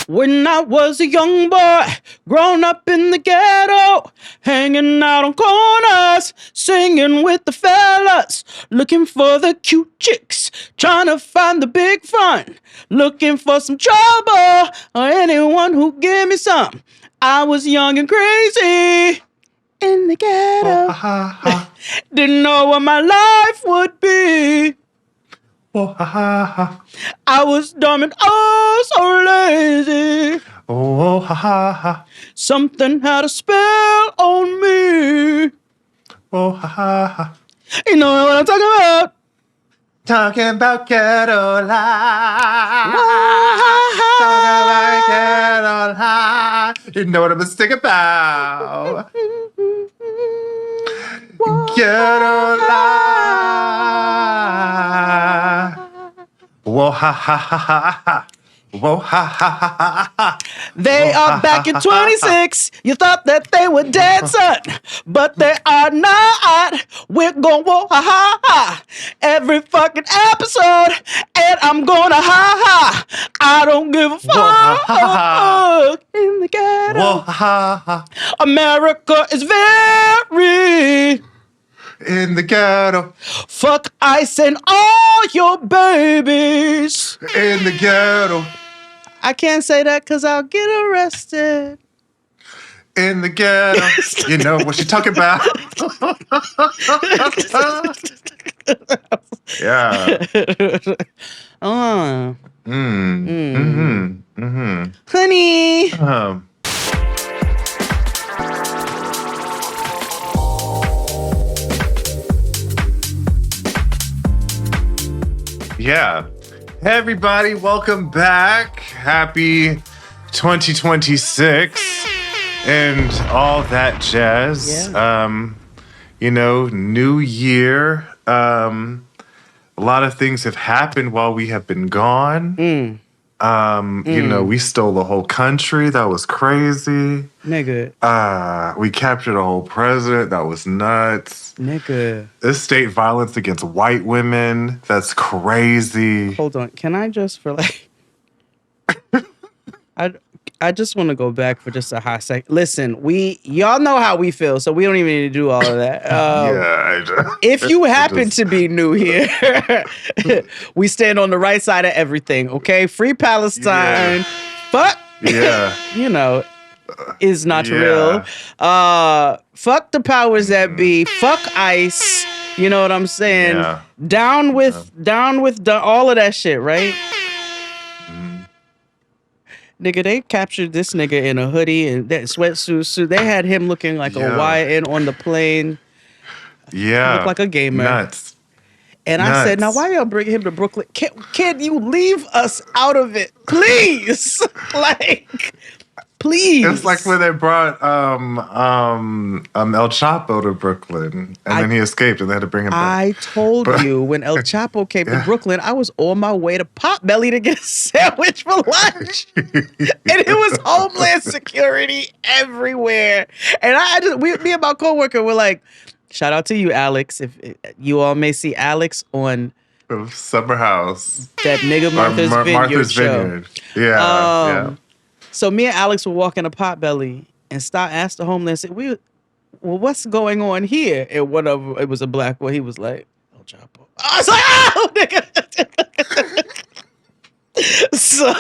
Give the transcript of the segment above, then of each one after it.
When I was a young boy, grown up in the ghetto, hanging out on corners, singing with the fellas, looking for the cute chicks, trying to find the big fun, looking for some trouble or anyone who give me some. I was young and crazy in the ghetto. Didn't know what my life would be. I was dumb and oh so lazy. Something had a spell on me. You know what I'm talking about? Talking about ghetto life. Talking about ghetto life. You know what I'm singing about? Ghetto life. Whoa ha ha ha ha ha. Whoa ha ha ha ha ha. They are back in 26. You thought that they were dead, son, but they are not. We're going whoa ha ha ha every fucking episode, and I'm gonna ha ha. I don't give a fuck. In the ghetto, Whoa ha ha. America is very In the ghetto. fuck ice and all your babies. In the ghetto. I can't say that because I'll get arrested. In the ghetto. You know what you talking about. Yeah. Honey. Yeah. Hey everybody, welcome back. Happy 2026 and all that jazz. Yeah. You know, new year. A lot of things have happened while we have been gone. You know, we stole the whole country. That was crazy. Nigga. We captured a whole president. That was nuts. Nigga. This state violence against white women. That's crazy. Hold on. Can I just for like I just want to go back for just a hot sec. Listen, y'all know how we feel, so we don't even need to do all of that. If you happen to be new here, we stand on the right side of everything, okay? Free Palestine. Yeah. Fuck. Yeah. You know, is not real. Fuck the powers that be. Fuck ICE. You know what I'm saying? Yeah. Down with all of that shit, right? Nigga, they captured this nigga in a hoodie and that sweatsuit. They had him looking like a YN on the plane. Yeah. Looked like a gamer. Nuts. And I said, now why y'all bring him to Brooklyn? Can you leave us out of it? Please. Like, please. It's like when they brought El Chapo to Brooklyn and then he escaped and they had to bring him back. I told you when El Chapo came to Brooklyn, I was on my way to Potbelly to get a sandwich for lunch. And it was Homeland Security everywhere. And me and my coworker were like, shout out to you, Alex. If you all may see Alex on Summer House. That nigga Martha's Vineyard show. Yeah. So me and Alex were walking to Potbelly and asked the homeless, well, what's going on here? And one of them, it was a black boy. He was like, El Chapo. I was like, oh, nigga. So,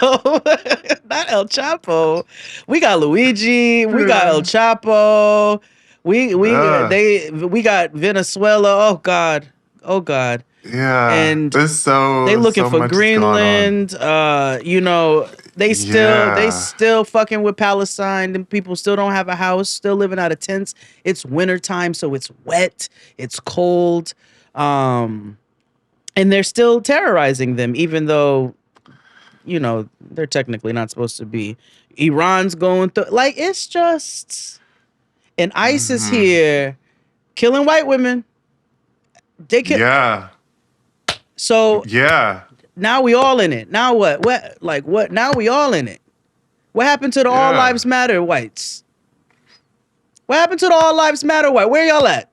not El Chapo. We got Luigi. We got El Chapo. We got Venezuela. Oh God. Yeah. And they looking for Greenland. You know, they still fucking with Palestine. And people still don't have a house, still living out of tents. It's wintertime, so it's wet, it's cold. And they're still terrorizing them, even though, you know, they're technically not supposed to be. Iran's going through, like, it's just, and ICE is here killing white women. They kill. Yeah. So yeah. Now we all in it. Now what? What? Now we all in it. What happened to the All Lives Matter whites? What happened to the All Lives Matter white? Where y'all at?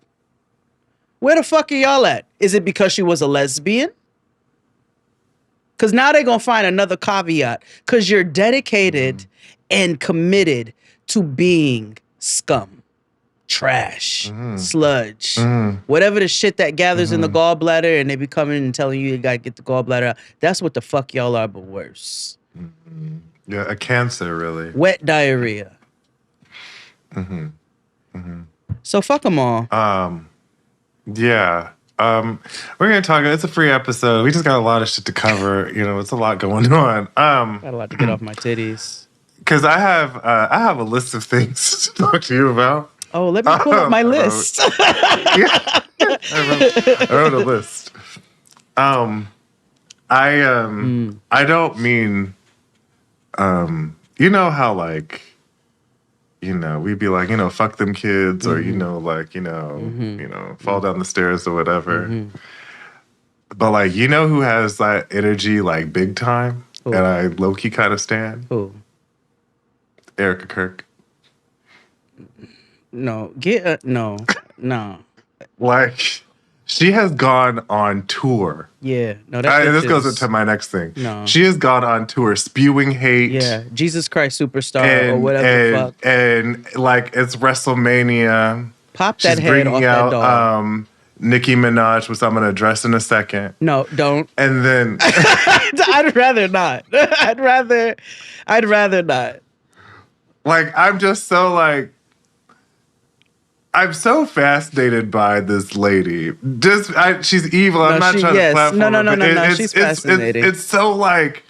Where the fuck are y'all at? Is it because she was a lesbian? Because now they're going to find another caveat. Because you're dedicated and committed to being scum, trash, sludge, whatever the shit that gathers in the gallbladder, and they be coming and telling you got to get the gallbladder out. That's what the fuck y'all are, but worse. Yeah, a cancer, really. Wet diarrhea. So fuck them all. Yeah. We're going to talk. It's a free episode. We just got a lot of shit to cover. It's a lot going on. Got a lot to get off my titties. Because I have a list of things to talk to you about. Oh, let me pull up my list. I wrote a list. I don't mean, how like, we'd be like, fuck them kids, or fall down the stairs or whatever. But like, who has that energy like big time, Who? and I low key kind of stand? Who? Erica Kirk. No, no. Like, she has gone on tour. Yeah, no. This goes into my next thing. No, she has gone on tour spewing hate. Yeah, Jesus Christ Superstar or whatever the fuck. And like, it's WrestleMania. Pop that head off that dog. Nicki Minaj, which I'm gonna address in a second. No, don't. And then I'd rather not. I'd rather not. Like, I'm just so like, I'm so fascinated by this lady. She's evil. I'm not trying to platform her. No. She's fascinating. It's so like,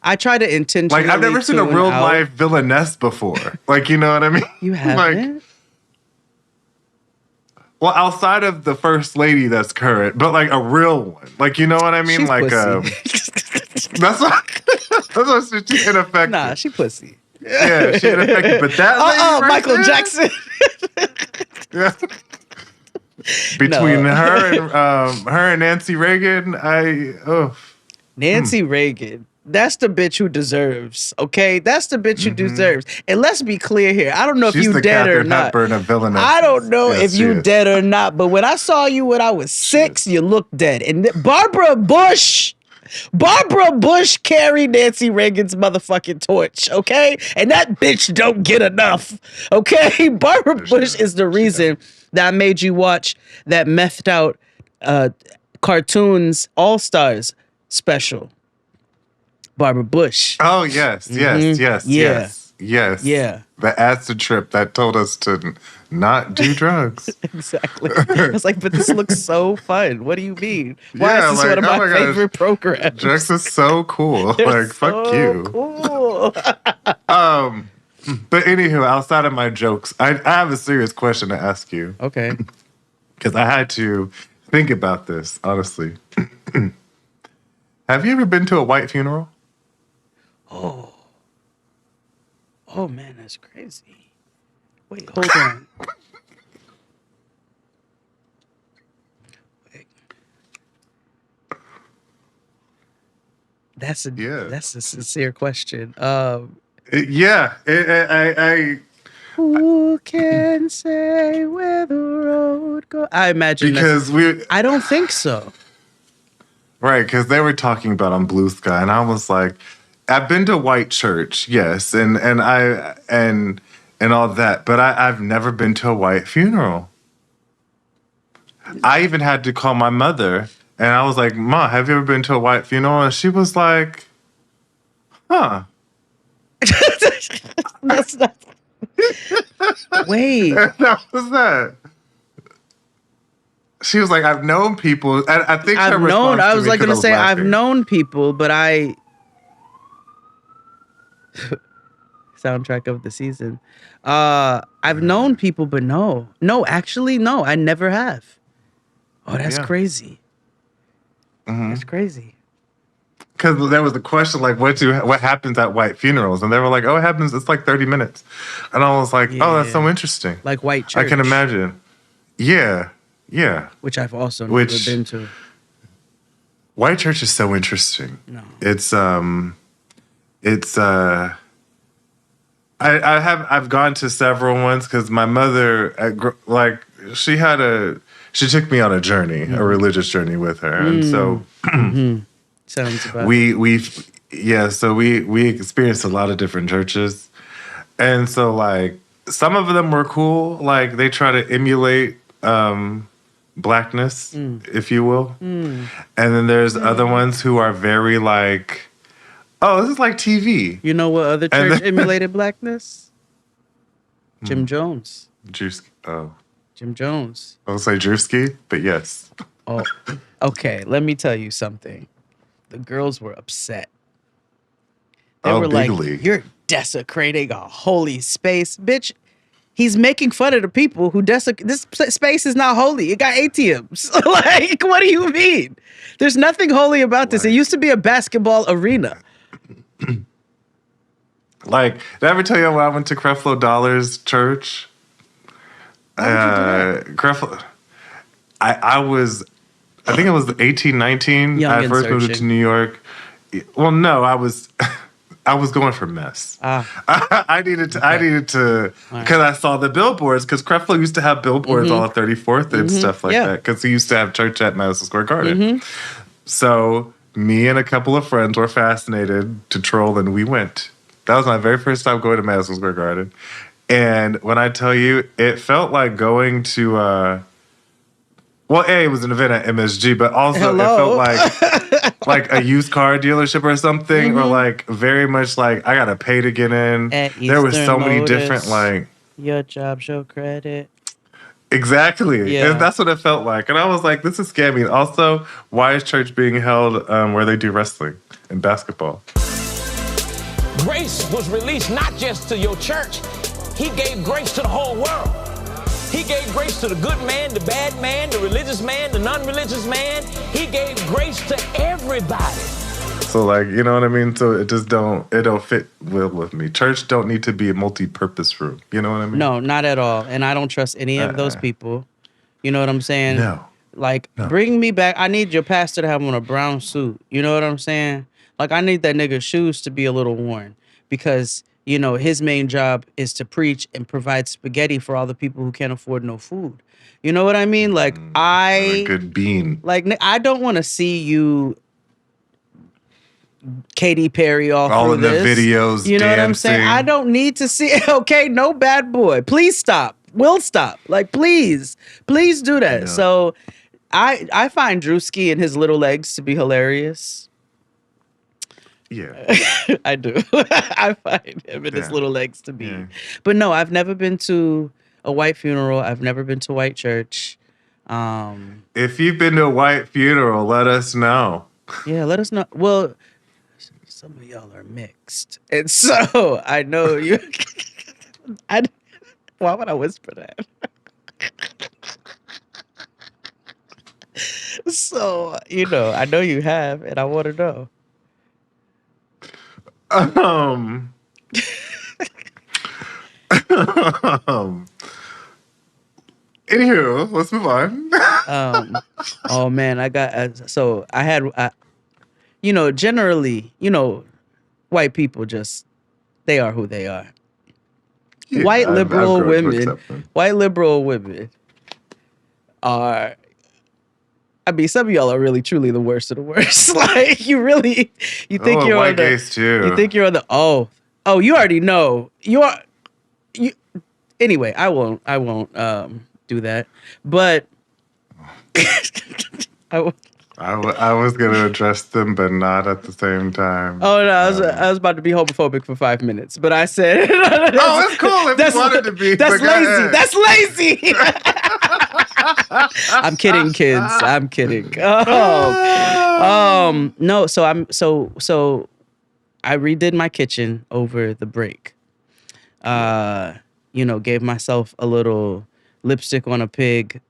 I try to intentionally. Like, I've never seen a real life villainess before. Like, you know what I mean? You haven't? Like, well, outside of the first lady that's current, but like a real one. Like, you know what I mean? She's like, pussy. that's what she's ineffective. Nah, she pussy. Yeah, she ineffective. But that lady right Michael there, Jackson. Yeah. Between her and Nancy Reagan, Nancy Reagan. That's the bitch who deserves. Okay, that's the bitch who deserves. And let's be clear here. I don't know if you dead or not. Hepburn of villainess. I don't know if you dead or not. But when I saw you when I was 6, you looked dead. And Barbara Bush carried Nancy Reagan's motherfucking torch, okay? And that bitch don't get enough, okay? Barbara Bush is the reason that I made you watch that methed out cartoons All-Stars special. Barbara Bush. Oh, yes. Yeah. The acid trip that told us to not do drugs. Exactly. I was like, but this looks so fun. What do you mean? Why is this one of my favorite programs? Drugs is so cool. They're like, fuck you. Cool. But anywho, outside of my jokes, I have a serious question to ask you. Okay. Because I had to think about this, honestly. Have you ever been to a white funeral? Oh man, that's crazy. Wait, hold on. Wait. That's a sincere question. Yeah, who can say where the road goes? I imagine I don't think so. Right, because they were talking about on Blue Sky, and I was like, I've been to white church, yes, and all that, but I've never been to a white funeral. I even had to call my mother, and I was like, "Ma, have you ever been to a white funeral?" And she was like, "Huh." That's not. Wait. That was that. She was like, "I've known people." And I think I've known. I was like going to say, I've known people, but soundtrack of the season. I've known people, but no, actually, no, I never have. Oh, that's crazy. That's crazy. Because there was a question like, what happens at white funerals? And they were like, oh, it happens. It's like 30 minutes. And I was like, oh, that's so interesting. Like white church. I can imagine. Yeah. Yeah. Which I've also never been to. White church is so interesting. No. I've gone to several ones because my mother, she took me on a journey, a religious journey with her. And so Sounds about it. So we experienced a lot of different churches. And so like some of them were cool. Like they try to emulate blackness, if you will. And then there's other ones who are very like, oh, this is like TV. You know what other church emulated blackness? Jim Jones. Jim Jones. I would say Drewski, but yes. Oh, okay. Let me tell you something. The girls were upset. They were like, "You're desecrating a holy space, bitch." He's making fun of the people who this space is not holy. It got ATMs. Like, what do you mean? There's nothing holy about this. It used to be a basketball arena. Like, did I ever tell you when I went to Creflo Dollar's church? Creflo. I think it was 18, 19. Young I first moved to New York. Well, no, I was going for mess. I needed to, because I saw the billboards, because Creflo used to have billboards on 34th and stuff like that, because he used to have church at Madison Square Garden. So me and a couple of friends were fascinated to troll, and we went. That was my very first time going to Madison Square Garden. And when I tell you, it felt like going to, it was an event at MSG, but also it felt like a used car dealership or something, or like very much like I gotta pay to get in. There were so many different like your job show credit. Exactly. Yeah. And that's what it felt like. And I was like, this is scammy. Also, why is church being held where they do wrestling and basketball? Grace was released not just to your church. He gave grace to the whole world. He gave grace to the good man, the bad man, the religious man, the non-religious man. He gave grace to everybody. So like, you know what I mean? So it don't fit well with me. Church don't need to be a multi-purpose room. You know what I mean? No, not at all. And I don't trust any of those people. You know what I'm saying? No. Like, bring me back. I need your pastor to have on a brown suit. You know what I'm saying? Like, I need that nigga's shoes to be a little worn, because, you know, his main job is to preach and provide spaghetti for all the people who can't afford no food. You know what I mean? Like, a good bean. Like, I don't want to see you Katy Perry all in this. The videos. You know dancing. what I'm saying? I don't need to see. Okay, no bad boy. Please stop. We'll stop. Like, please do that. No. So, I find Drewski and his little legs to be hilarious. Yeah, I do. I find him and his little legs to be. Yeah. But no, I've never been to a white funeral. I've never been to white church. If you've been to a white funeral, let us know. Yeah, let us know. Well, some of y'all are mixed, and so I know you. Why would I whisper that? So, you know, I know you have, and I want to know. Anywho, let's move on. Oh man, I had, you know, generally, you know, white people they are who they are. Yeah, white liberal women are. I mean, some of y'all are really, truly the worst of the worst. Like, you think you're on the, too. You think you're on the, you already know. Anyway, I won't do that. But I was going to address them, but not at the same time. Oh, no, I was about to be homophobic for 5 minutes, but I said... it's cool if you wanted to be. That's lazy. That's lazy. I'm kidding, kids. I'm kidding. No, so I redid my kitchen over the break. You know, gave myself a little lipstick on a pig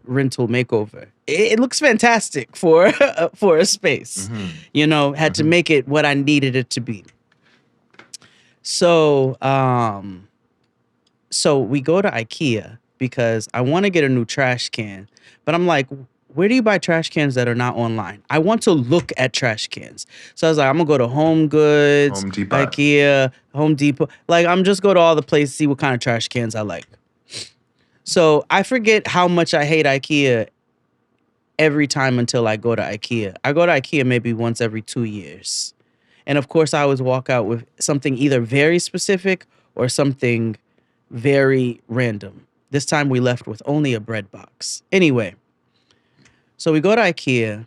rental makeover. It looks fantastic for a space. Mm-hmm. You know, had to make it what I needed it to be. So so we go to IKEA because I want to get a new trash can, but I'm like, where do you buy trash cans that are not online? I want to look at trash cans. So I was like, I'm gonna go to Home Goods, Home Depot. IKEA, Home Depot. Like, I'm just go to all the places, see what kind of trash cans I like. So I forget how much I hate IKEA every time until I go to IKEA. I go to IKEA maybe once every 2 years. And of course, I always walk out with something either very specific or something very random. This time we left with only a bread box. Anyway, so we go to IKEA.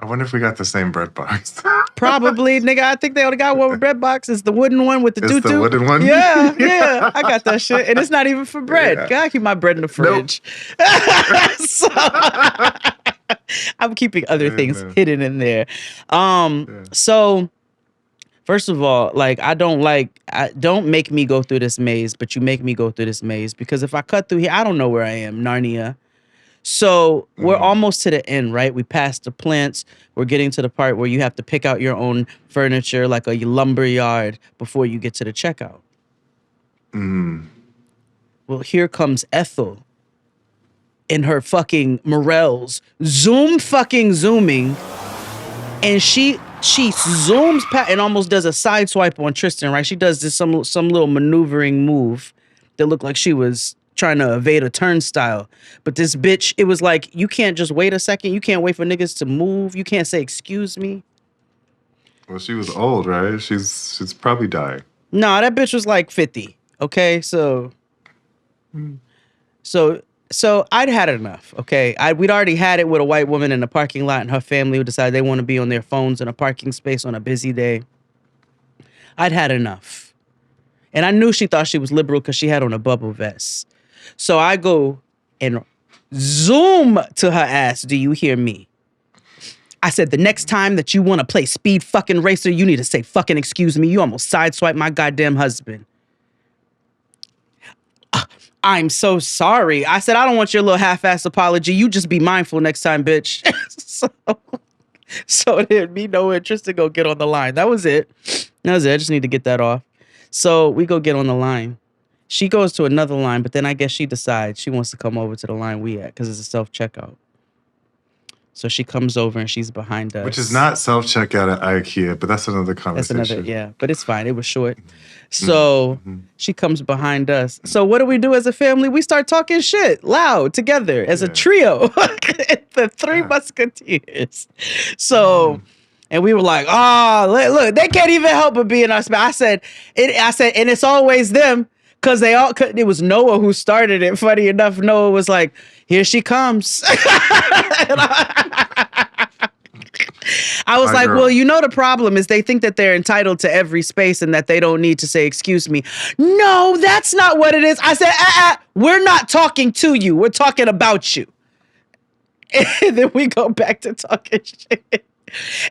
I wonder if we got the same bread box. Probably, nigga. I think they only got one with bread box. It's the wooden one with the tutu. It's the wooden one? Yeah. I got that shit. And it's not even for bread. Yeah. Gotta keep my bread in the fridge. So, I'm keeping other things hidden in there. So first of all, like, don't make me go through this maze, but you make me go through this maze, because if I cut through here, I don't know where I am, Narnia. So we're almost to the end, right? We passed the plants. We're getting to the part where you have to pick out your own furniture, like a lumber yard, before you get to the checkout. Well, here comes Ethel in her fucking morels, zooming, and she zooms past and almost does a side swipe on Tristan, right? She does this some little maneuvering move that looked like she was trying to evade a turnstile. But this bitch, it was like, you can't just wait a second. You can't wait for niggas to move. You can't say, excuse me. Well, she was old, right? She's probably dying. No, that bitch was like 50. Okay, so I'd had enough. Okay, we'd already had it with a white woman in the parking lot and her family who decided they want to be on their phones in a parking space on a busy day. I'd had enough. And I knew she thought she was liberal because she had on a bubble vest. So I go and zoom to her ass. Do you hear me? I said, the next time that you want to play speed fucking racer, you need to say fucking excuse me. You almost sideswiped my goddamn husband. I'm so sorry. I said, I don't want your little half-ass apology. You just be mindful next time, bitch. So it had me no interest to go get on the line. That was it. I just need to get that off. So we go get on the line. She goes to another line, but then I guess she decides she wants to come over to the line we at because it's a self-checkout. So she comes over and she's behind us. Which is not self-checkout at IKEA, but that's another conversation. But it's fine. It was short. So she comes behind us. So what do as a family? We start talking shit loud together as a trio. The Three Musketeers. So... And we were like, look, they can't even help but be in our spot. I said, and it's always them, because it was Noah who started it. Funny enough, Noah was like, here she comes. I was like, well, you know, the problem is they think that they're entitled to every space and that they don't need to say, excuse me. No, that's not what it is. I said, we're not talking to you. We're talking about you. And then we go back to talking shit.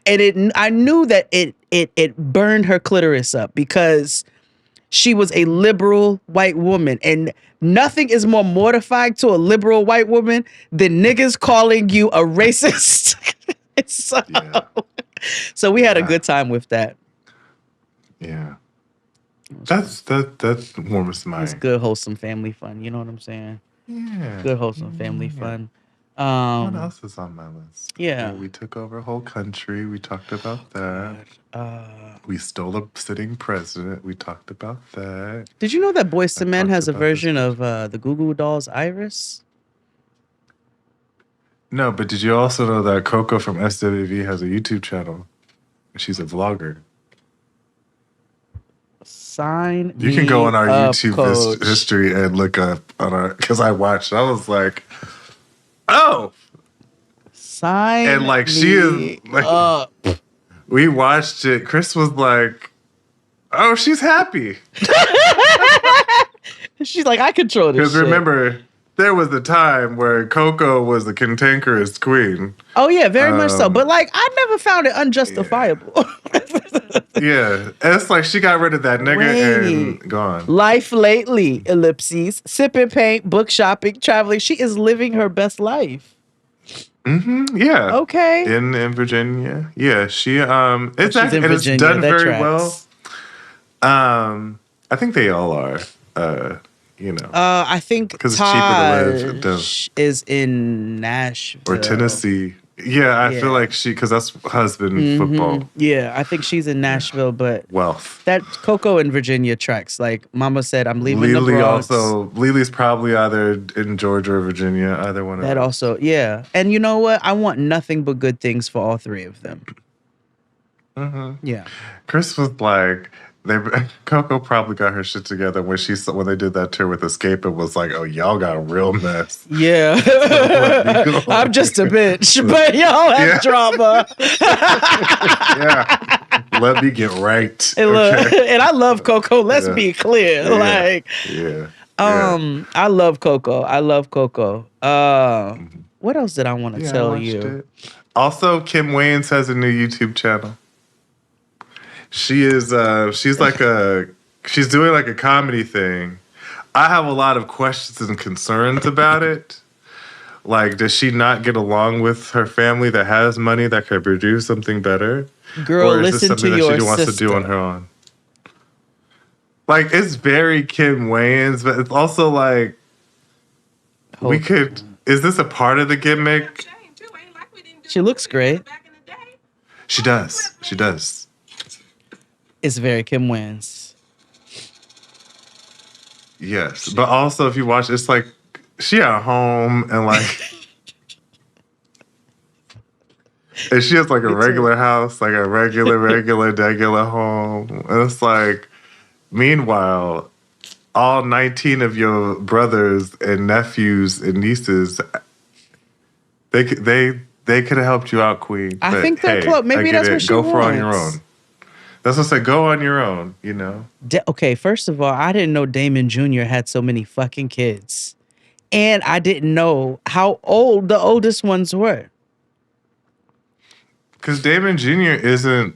And I knew that it burned her clitoris up because she was a liberal white woman. And nothing is more mortifying to a liberal white woman than niggas calling you a racist. So we had a good time with that. Yeah. That's warms my... It's good, wholesome family fun. You know what I'm saying? Yeah. Good, wholesome family fun. What else is on my list? Yeah. We took over a whole country. We talked about that. We stole a sitting president. We talked about that. Did you know that Boyz II Men has a version of the Goo Goo Dolls' Iris? No, but did you also know that Coco from SWV has a YouTube channel? She's a vlogger. You can go on our YouTube history and look up on our... Because I watched. I was like... Oh, and like she is like, we watched it. Chris was like, "Oh, she's happy." She's like, "I control this." Because remember, there was the time where Coco was the cantankerous queen. Oh yeah, very much so. But like, I never found it unjustifiable. Yeah, it's like she got rid of that nigga and gone. Life lately, ellipses, sipping paint, book shopping, traveling. She is living her best life. Yeah. Okay. In Virginia. Yeah. She it's actually it's done very well. I think they all are. You know. I think because it's cheaper to live. Is in Nashville or Tennessee. Yeah, I feel like because that's husband football. Yeah, I think she's in Nashville, but Wealth. that Coco in Virginia tracks. Like Mama said, I'm leaving the Lily Bronx. Lily's probably either in Georgia or Virginia, either one of That those. also, yeah. And you know what? I want nothing but good things for all three of them. Yeah. Chris was like, Coco probably got her shit together when they did that tour with Escape. It was like, oh, y'all got a real mess. Yeah. I'm just a bitch, but y'all have drama. Yeah. Let me get right. And, look, and I love Coco. Let's be clear. Like, I love Coco. I love Coco. What else did I want to tell you? Also, Kim Wayans has a new YouTube channel. She is she's doing like a comedy thing. I have a lot of questions and concerns about it. Like, does she not get along with her family that has money that could produce something better? Girl, or is listen this something to that your she wants sister. to do on her own? Like, it's very Kim Wayans, but it's also like is this a part of the gimmick? She looks great. She does. She does. It's very Kim Wayans. Yes. But also, if you watch, it's like she at home and like... and she has like a regular house, like a regular home. And it's like, meanwhile, all 19 of your brothers and nephews and nieces, they could have helped you out, Queen. I think they're close. Maybe that's what she Go wants. for on your own. That's what I said. Go on your own, you know? Okay, first of all, I didn't know Damon Jr. had so many fucking kids. And I didn't know how old the oldest ones were. Because Damon Jr. isn't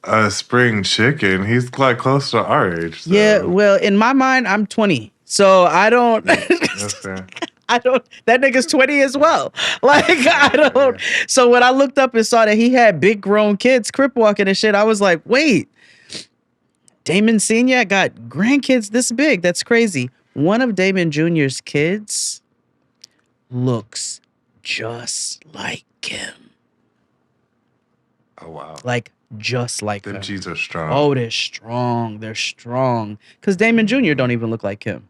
a spring chicken. He's like close to our age. So. Yeah, well, in my mind, I'm 20. So I don't... That's fair. That nigga's 20 as well. Like, I don't. So when I looked up and saw that he had big grown kids crip walking and shit, I was like, wait, Damon Sr. got grandkids this big. That's crazy. One of Damon Jr.'s kids looks just like him. Oh, wow. Like, just like him. Them G's are strong. Oh, they're strong. They're strong. Because Damon Jr. don't even look like him.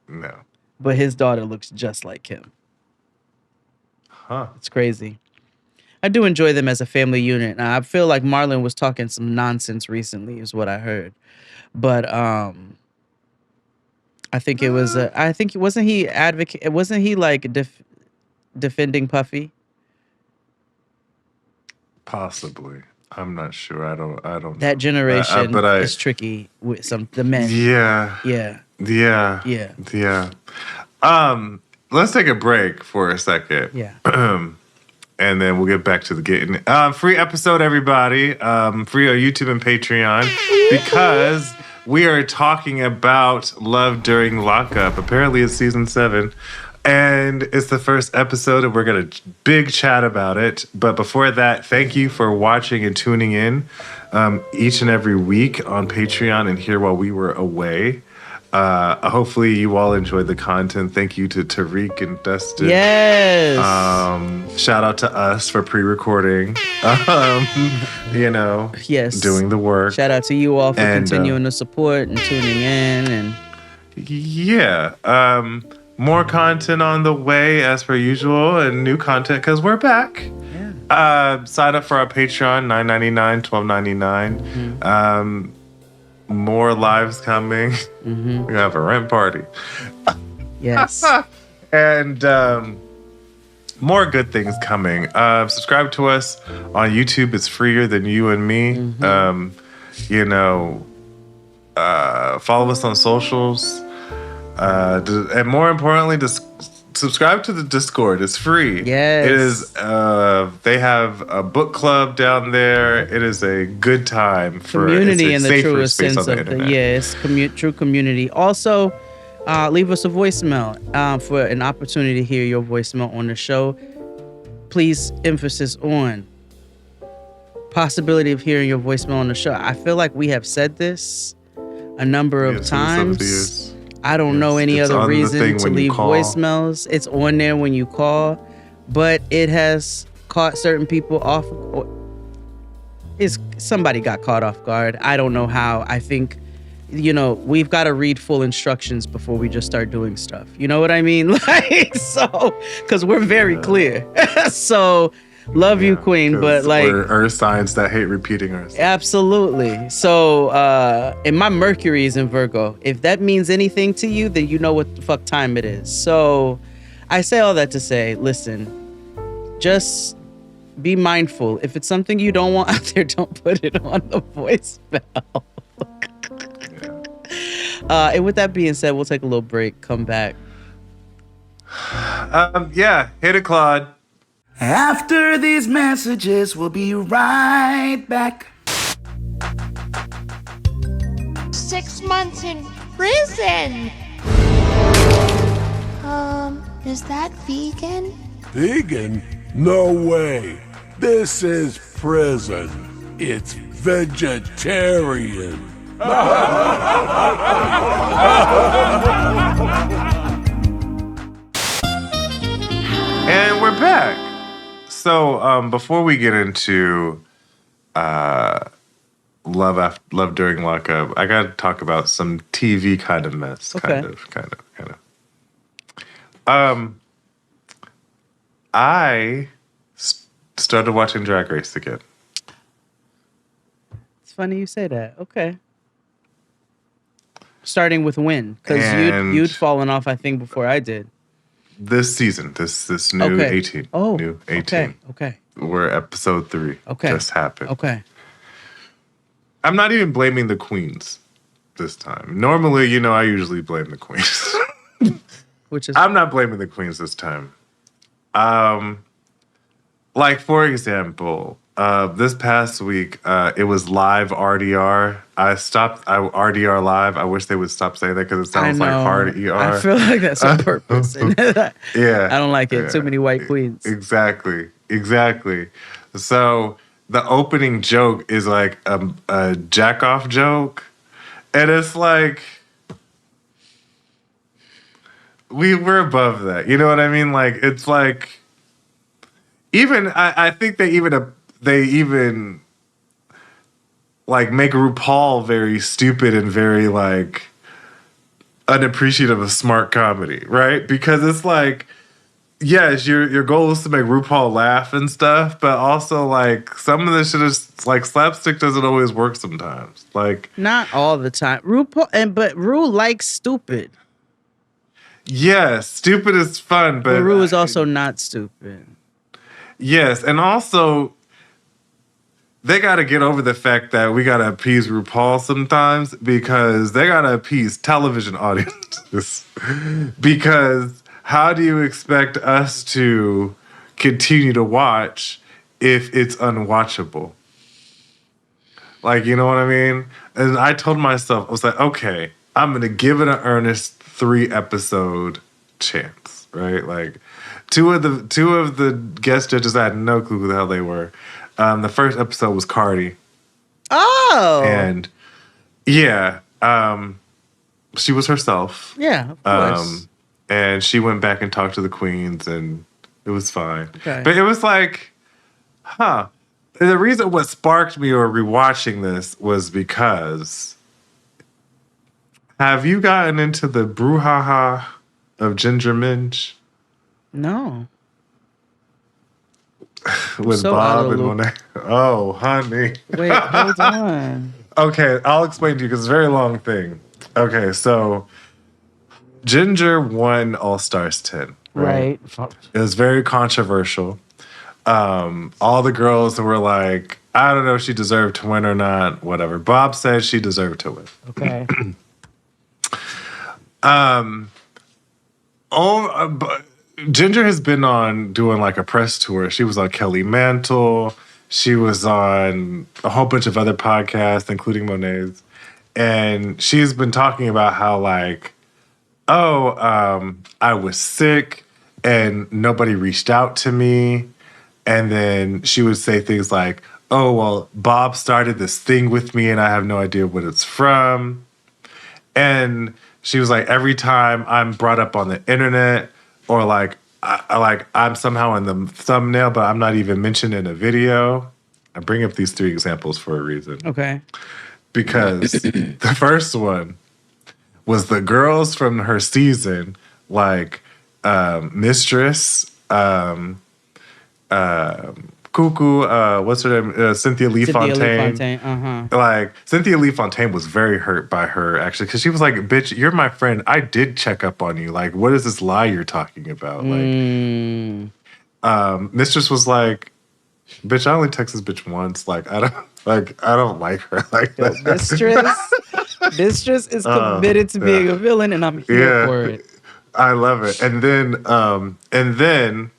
No. But his daughter looks just like him. Huh. It's crazy. I do enjoy them as a family unit. Now, I feel like Marlon was talking some nonsense recently, is what I heard. But I think it was. I think wasn't he like defending Puffy? Possibly. I'm not sure. I don't know. That generation is tricky with the men. Yeah. Yeah. Yeah. Yeah. Yeah. Let's take a break for a second. Yeah. And then we'll get back to the getting. Free episode, everybody. Free on YouTube and Patreon. Because we are talking about Love During Lockup. Apparently it's season 7. And it's the first episode, and we're going to big chat about it. But before that, thank you for watching and tuning in each and every week on Patreon and here while we were away. Hopefully you all enjoyed the content. Thank you to Tariq and Dustin. Yes. Shout out to us for pre-recording. Yes. Doing the work. Shout out to you all for continuing to support and tuning in. And yeah. More content on the way as per usual, and new content because we're back. Yeah. Sign up for our Patreon, $9.99, $12.99. More lives coming. We're gonna have a rent party. Yes. And more good things coming. Subscribe to us on YouTube. It's freer than you and me. Follow us on socials. And more importantly, subscribe to the Discord. It's free. Yes. It is. They have a book club down there. It is a good time for community in the truest space sense on the of internet. yes, true community. Also, leave us a voicemail for an opportunity to hear your voicemail on the show. Please, emphasis on possibility of hearing your voicemail on the show. I feel like we have said this a number of times. I don't know any other reason to leave voicemails. It's on there when you call. but it has caught certain people off. Is somebody got caught off guard? I don't know how. I think, we've got to read full instructions before we just start doing stuff. You know what I mean? Like, so, because we're very clear. So, love you, Queen, but like, we're earth signs that hate repeating ourselves. Absolutely. So, and my Mercury is in Virgo. If that means anything to you, then you know what the fuck time it is. So, I say all that to say, listen, just be mindful. If it's something you don't want out there, don't put it on the voicemail. And with that being said, we'll take a little break, come back. Hit it, Claude. After these messages, we'll be right back. 6 months in prison. Is that vegan? Vegan? No way. This is prison. It's vegetarian. And we're back. So before we get into love during lockup, I got to talk about some TV kind of mess. Okay. Kind of. I started watching Drag Race again. It's funny you say that. Okay. Starting with when? Because you'd fallen off, I think, before I did. This season, this new 18. Oh, new 18. Okay. We're episode 3. Okay. Just happened. Okay. I'm not even blaming the queens this time. Normally, I usually blame the queens. I'm not blaming the queens this time. Like, for example, this past week, it was live RDR. I stopped RDR live. I wish they would stop saying that because it sounds like hard ER. I feel like that's on purpose. Yeah. I don't like it. Too many white queens. Exactly. So the opening joke is like a jack-off joke. And it's like, we're above that. You know what I mean? Like, it's like, even, I think they even like make RuPaul very stupid and very like unappreciative of smart comedy, right? Because it's like, yes, your goal is to make RuPaul laugh and stuff, but also like some of this shit is like slapstick doesn't always work sometimes. Like, not all the time. But Ru likes stupid. Yes, stupid is fun, but Ru is also not stupid. Yes, and also they got to get over the fact that we got to appease RuPaul sometimes because they got to appease television audiences. Because how do you expect us to continue to watch if it's unwatchable? Like, you know what I mean? And I told myself, I was like, okay, I'm going to give it an earnest 3-episode chance, right? Like, two of the guest judges, I had no clue who the hell they were. The first episode was Cardi. Oh. And yeah, she was herself. Yeah, of course. And she went back and talked to the queens, and it was fine. Okay. But it was like, the reason what sparked me or rewatching this was because, have you gotten into the brouhaha of Ginger Minj? No. With so Bob and Monet. Oh, honey. Wait, hold on. Okay, I'll explain to you because it's a very long thing. Okay, so Ginger won All Stars 10. Right. It was very controversial. All the girls were like, I don't know if she deserved to win or not, whatever. Bob said she deserved to win. Okay. Ginger has been on doing like a press tour. She was on Kelly Mantle. She was on a whole bunch of other podcasts, including Monet's. And she's been talking about how like, I was sick and nobody reached out to me. And then she would say things like, oh, well, Bob started this thing with me and I have no idea what it's from. And she was like, every time I'm brought up on the internet or like I'm somehow in the thumbnail, but I'm not even mentioned in a video. I bring up these 3 examples for a reason. Okay. Because the first one was the girls from her season, like Mistress, Cuckoo, what's her name? Cynthia Lee Fontaine. Like, Cynthia Lee Fontaine was very hurt by her, actually, because she was like, bitch, you're my friend. I did check up on you. Like, what is this lie you're talking about? Like, Mistress was like, bitch, I only text this bitch once. Like, I don't like her like that. Mistress is committed to being a villain, and I'm here for it. I love it. And then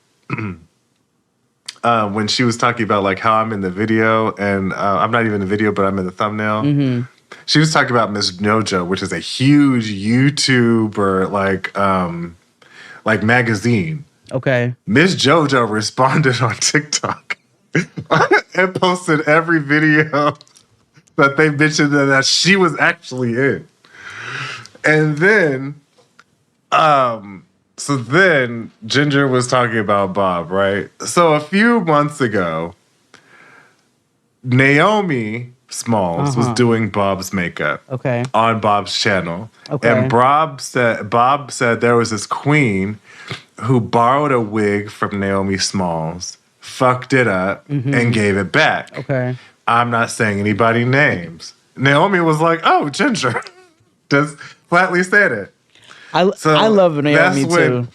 when she was talking about like how I'm in the video, and I'm not even in the video, but I'm in the thumbnail. She was talking about Miss Jojo, which is a huge YouTuber, like magazine. Okay. Miss Jojo responded on TikTok and posted every video that they mentioned that she was actually in. And then, so then Ginger was talking about Bob, right? So a few months ago, Naomi Smalls was doing Bob's makeup on Bob's channel. And Bob said there was this queen who borrowed a wig from Naomi Smalls, fucked it up, and gave it back. I'm not saying anybody names. Naomi was like, oh, Ginger. Just flatly said it. I love Naomi too.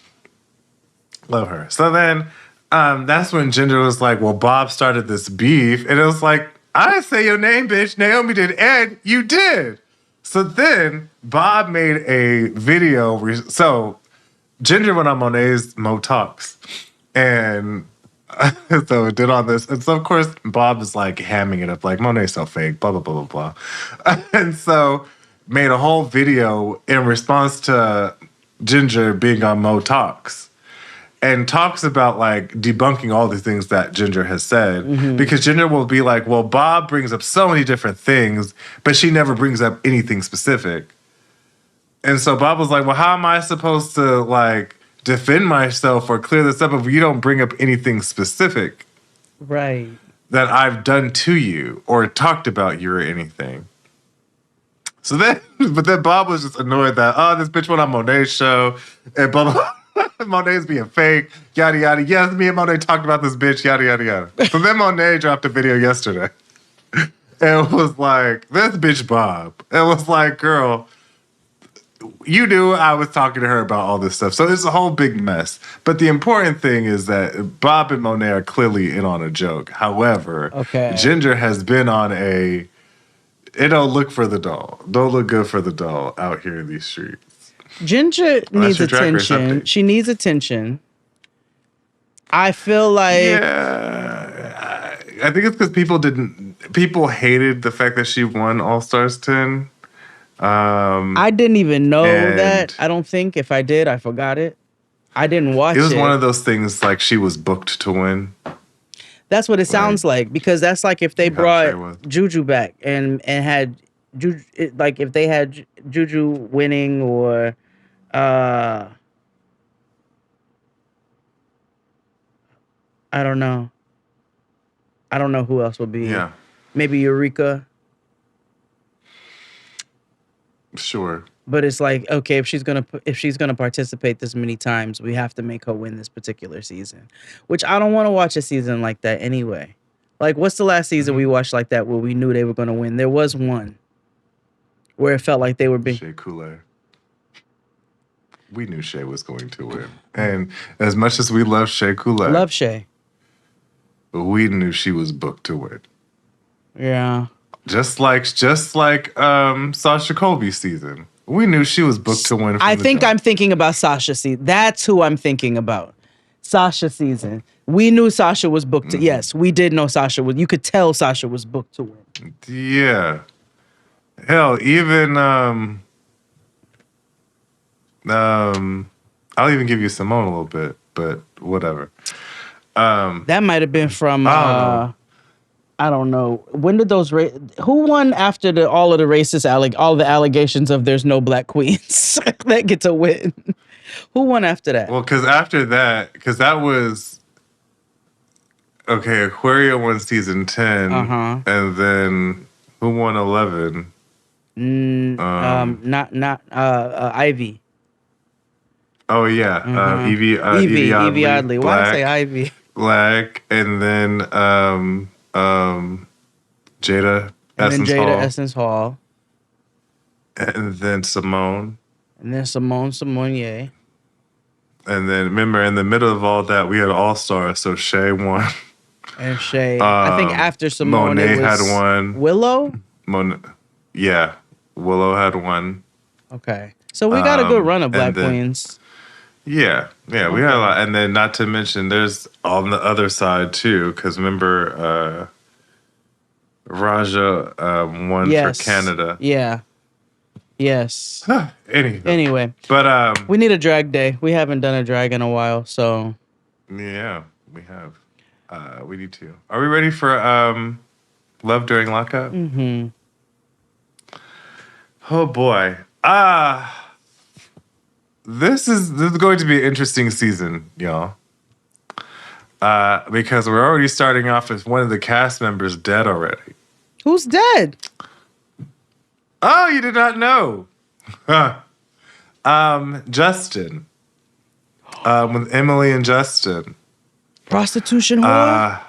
Love her. So then that's when Ginger was like, well, Bob started this beef. And it was like, I didn't say your name, bitch. Naomi did, and you did. So then Bob made a video. So Ginger went on Monet's Mo Talks. And so it did all this. And so, of course, Bob is like hamming it up, like, Monet's so fake, blah, blah, blah, blah, blah. And so made a whole video in response to Ginger being on Mo Talks. And talks about like debunking all the things that Ginger has said. Because Ginger will be like, well, Bob brings up so many different things, but she never brings up anything specific. And so Bob was like, well, how am I supposed to like defend myself or clear this up if you don't bring up anything specific? Right. That I've done to you or talked about you or anything. So then, but then Bob was just annoyed that, oh, this bitch went on Monet's show and blah, blah. Monet's being fake, yada, yada. Yes, me and Monet talked about this bitch, yada, yada, yada. So then Monet dropped a video yesterday. And was like, this bitch Bob. It was like, girl, you knew I was talking to her about all this stuff. So it's a whole big mess. But the important thing is that Bob and Monet are clearly in on a joke. However, Ginger has been on a, it don't look for the doll. Don't look good for the doll out here in these streets. Ginger needs attention. She needs attention. I feel like... Yeah. I think it's because people hated the fact that she won All Stars 10. I didn't even know that. I don't think. If I did, I forgot it. I didn't watch it. It was one of those things like she was booked to win. That's what it sounds like. Because that's like if they brought Juju back and had... Juju, like if they had Juju winning or... I don't know. I don't know who else will be. Yeah. Maybe Eureka. Sure. But it's like, okay, if she's gonna participate this many times, we have to make her win this particular season. Which I don't want to watch a season like that anyway. Like, what's the last season we watched like that where we knew they were gonna win? There was one where it felt like they were big. Shea Coulee. We knew Shea was going to win. And as much as we love Shea Coulee. Love Shea. We knew she was booked to win. Yeah. Just like Sasha Colby's season. We knew she was booked to win. I think I'm thinking about Sasha season. That's who I'm thinking about. Sasha season. We knew Sasha was booked to... Yes, we did know Sasha was... You could tell Sasha was booked to win. Yeah. Hell, even... I'll even give you Simone a little bit, but whatever. That might have been from I don't know. When did those who won after all of the racist all the allegations of there's no black queens that get to win? Who won after that? Well, because that was okay. Aquaria won season 10, and then who won 11? Not Ivy. Oh yeah, Evie Evie Oddly. Why did I say Ivy? Black, and then Jada Essence Hall, and then Simone. And then Simone Simonier. And then remember, in the middle of all that, we had All Stars. So Shay won. And Shay, I think after Simone, Monet it was had one. Willow. Willow had one. Okay, so we got a good run of Black Queens. Yeah, we had a lot, and then not to mention, there's on the other side too, because remember, Raja won for Canada. Yeah. Yes. Anyway, but we need a drag day. We haven't done a drag in a while, so yeah, we have. We need to. Are we ready for Love During Lockup? Mm-hmm. Oh boy. This is going to be an interesting season, y'all. Because we're already starting off with one of the cast members dead already. Who's dead? Oh, you did not know. Justin. With Emily and Justin. Prostitution whore?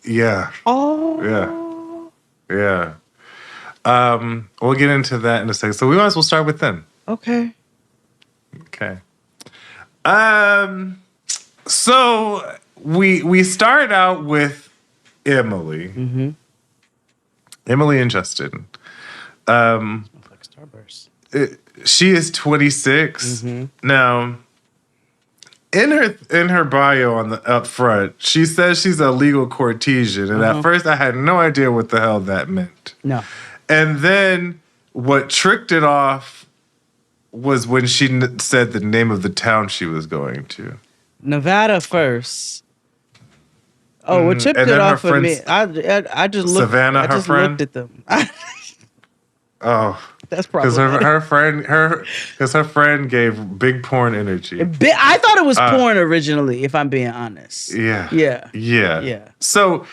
Yeah. Oh. Yeah. We'll get into that in a second. So we might as well start with them. Okay. So we start out with Emily. Mm-hmm. Emily and Justin. Like Starburst. She is 26. Mm-hmm. Now, in her bio on the up front, she says she's a legal courtesan, and at first I had no idea what the hell that meant. No. And then what tricked it off was when she said the name of the town she was going to. Nevada first. Oh, what tripped it off for me? I just looked. Savannah, I just looked at them. Oh, that's probably because her friend gave big porn energy. I thought it was porn originally, if I'm being honest. Yeah. So,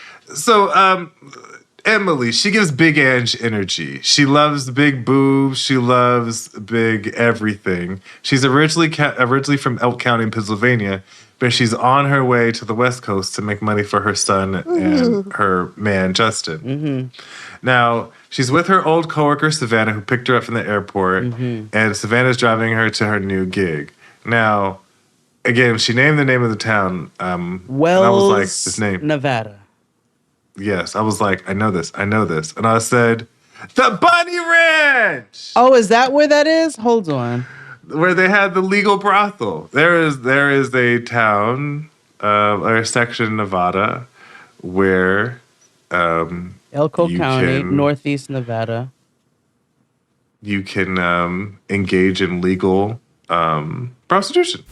Emily, she gives big Ange energy. She loves big boobs. She loves big everything. She's originally from Elk County in Pennsylvania, but she's on her way to the West Coast to make money for her son and her man, Justin. Mm-hmm. Now, she's with her old coworker, Savannah, who picked her up from the airport, and Savannah's driving her to her new gig. Now, again, she named the name of the town. Wells, and I was like, this name. Nevada. Yes, I was like, I know this. And I said, the Bunny Ranch! Oh, is that where that is? Hold on. Where they had the legal brothel. There is a town, or a section in Nevada where Elko County, Northeast Nevada. You can engage in legal prostitution.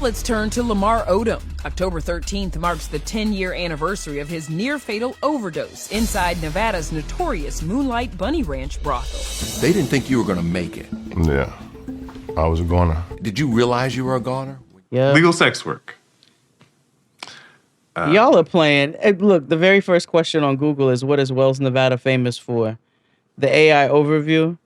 Let's turn to Lamar Odom. October 13th marks the 10-year anniversary of his near-fatal overdose inside Nevada's notorious Moonlight Bunny Ranch brothel. They didn't think you were going to make it. Yeah, I was a goner. Did you realize you were a goner? Yeah. Legal sex work. Y'all are playing. Hey, look, the very first question on Google is, what is Wells, Nevada famous for? The AI overview.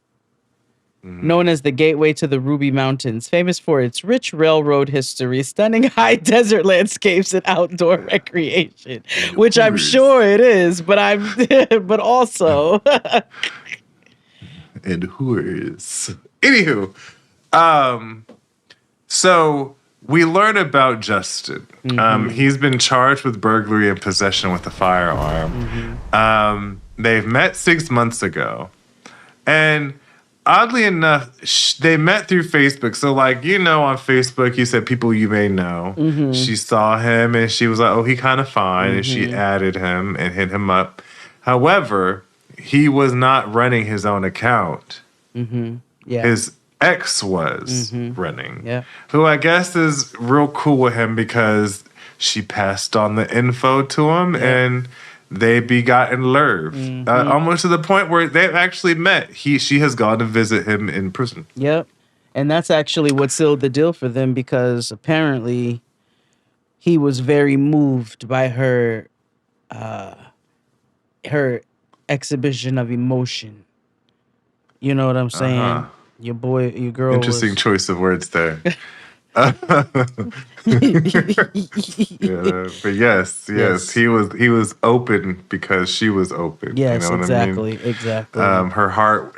Known as the gateway to the Ruby Mountains, famous for its rich railroad history, stunning high desert landscapes, and outdoor recreation, which I'm sure it is, but but also and whores. Anywho, so we learn about Justin. He's been charged with burglary and possession with a firearm. They've met 6 months ago, and oddly enough, they met through Facebook. So, on Facebook, you said people you may know. She saw him and she was like, oh, he kind of fine. And she added him and hit him up. However, he was not running his own account. Yeah. His ex was running. Who I guess is real cool with him because she passed on the info to him and they begot in love, almost to the point where they've actually met. She has gone to visit him in prison. Yep. And that's actually what sealed the deal for them, because apparently he was very moved by her exhibition of emotion. You know what I'm saying? Your girl Interesting was. choice of words there. Yeah, but yes, Yes. he was open because she was open. You Yes, know what I mean? exactly. Her heart,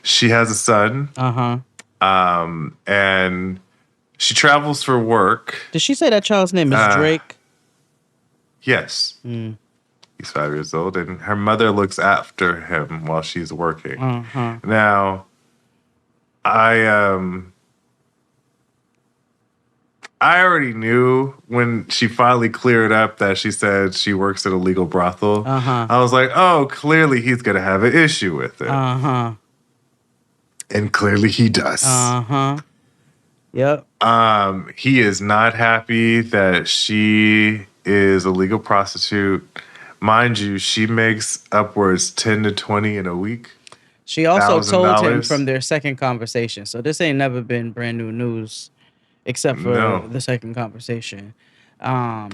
she has a son, Uh-huh. and she travels for work. Did she say that child's name is Drake? Yes, he's 5 years old, and her mother looks after him while she's working. Uh-huh. Now, I already knew when she finally cleared up that she said she works at a legal brothel. Uh-huh. I was like, oh, clearly he's going to have an issue with it. Uh-huh. And clearly he does. Uh-huh. Yep. He is not happy that she is a legal prostitute. Mind you, she makes upwards 10 to 20 in a week. She also told him $1,000. from their second conversation. So this ain't never been brand new news, except for No. the second conversation. I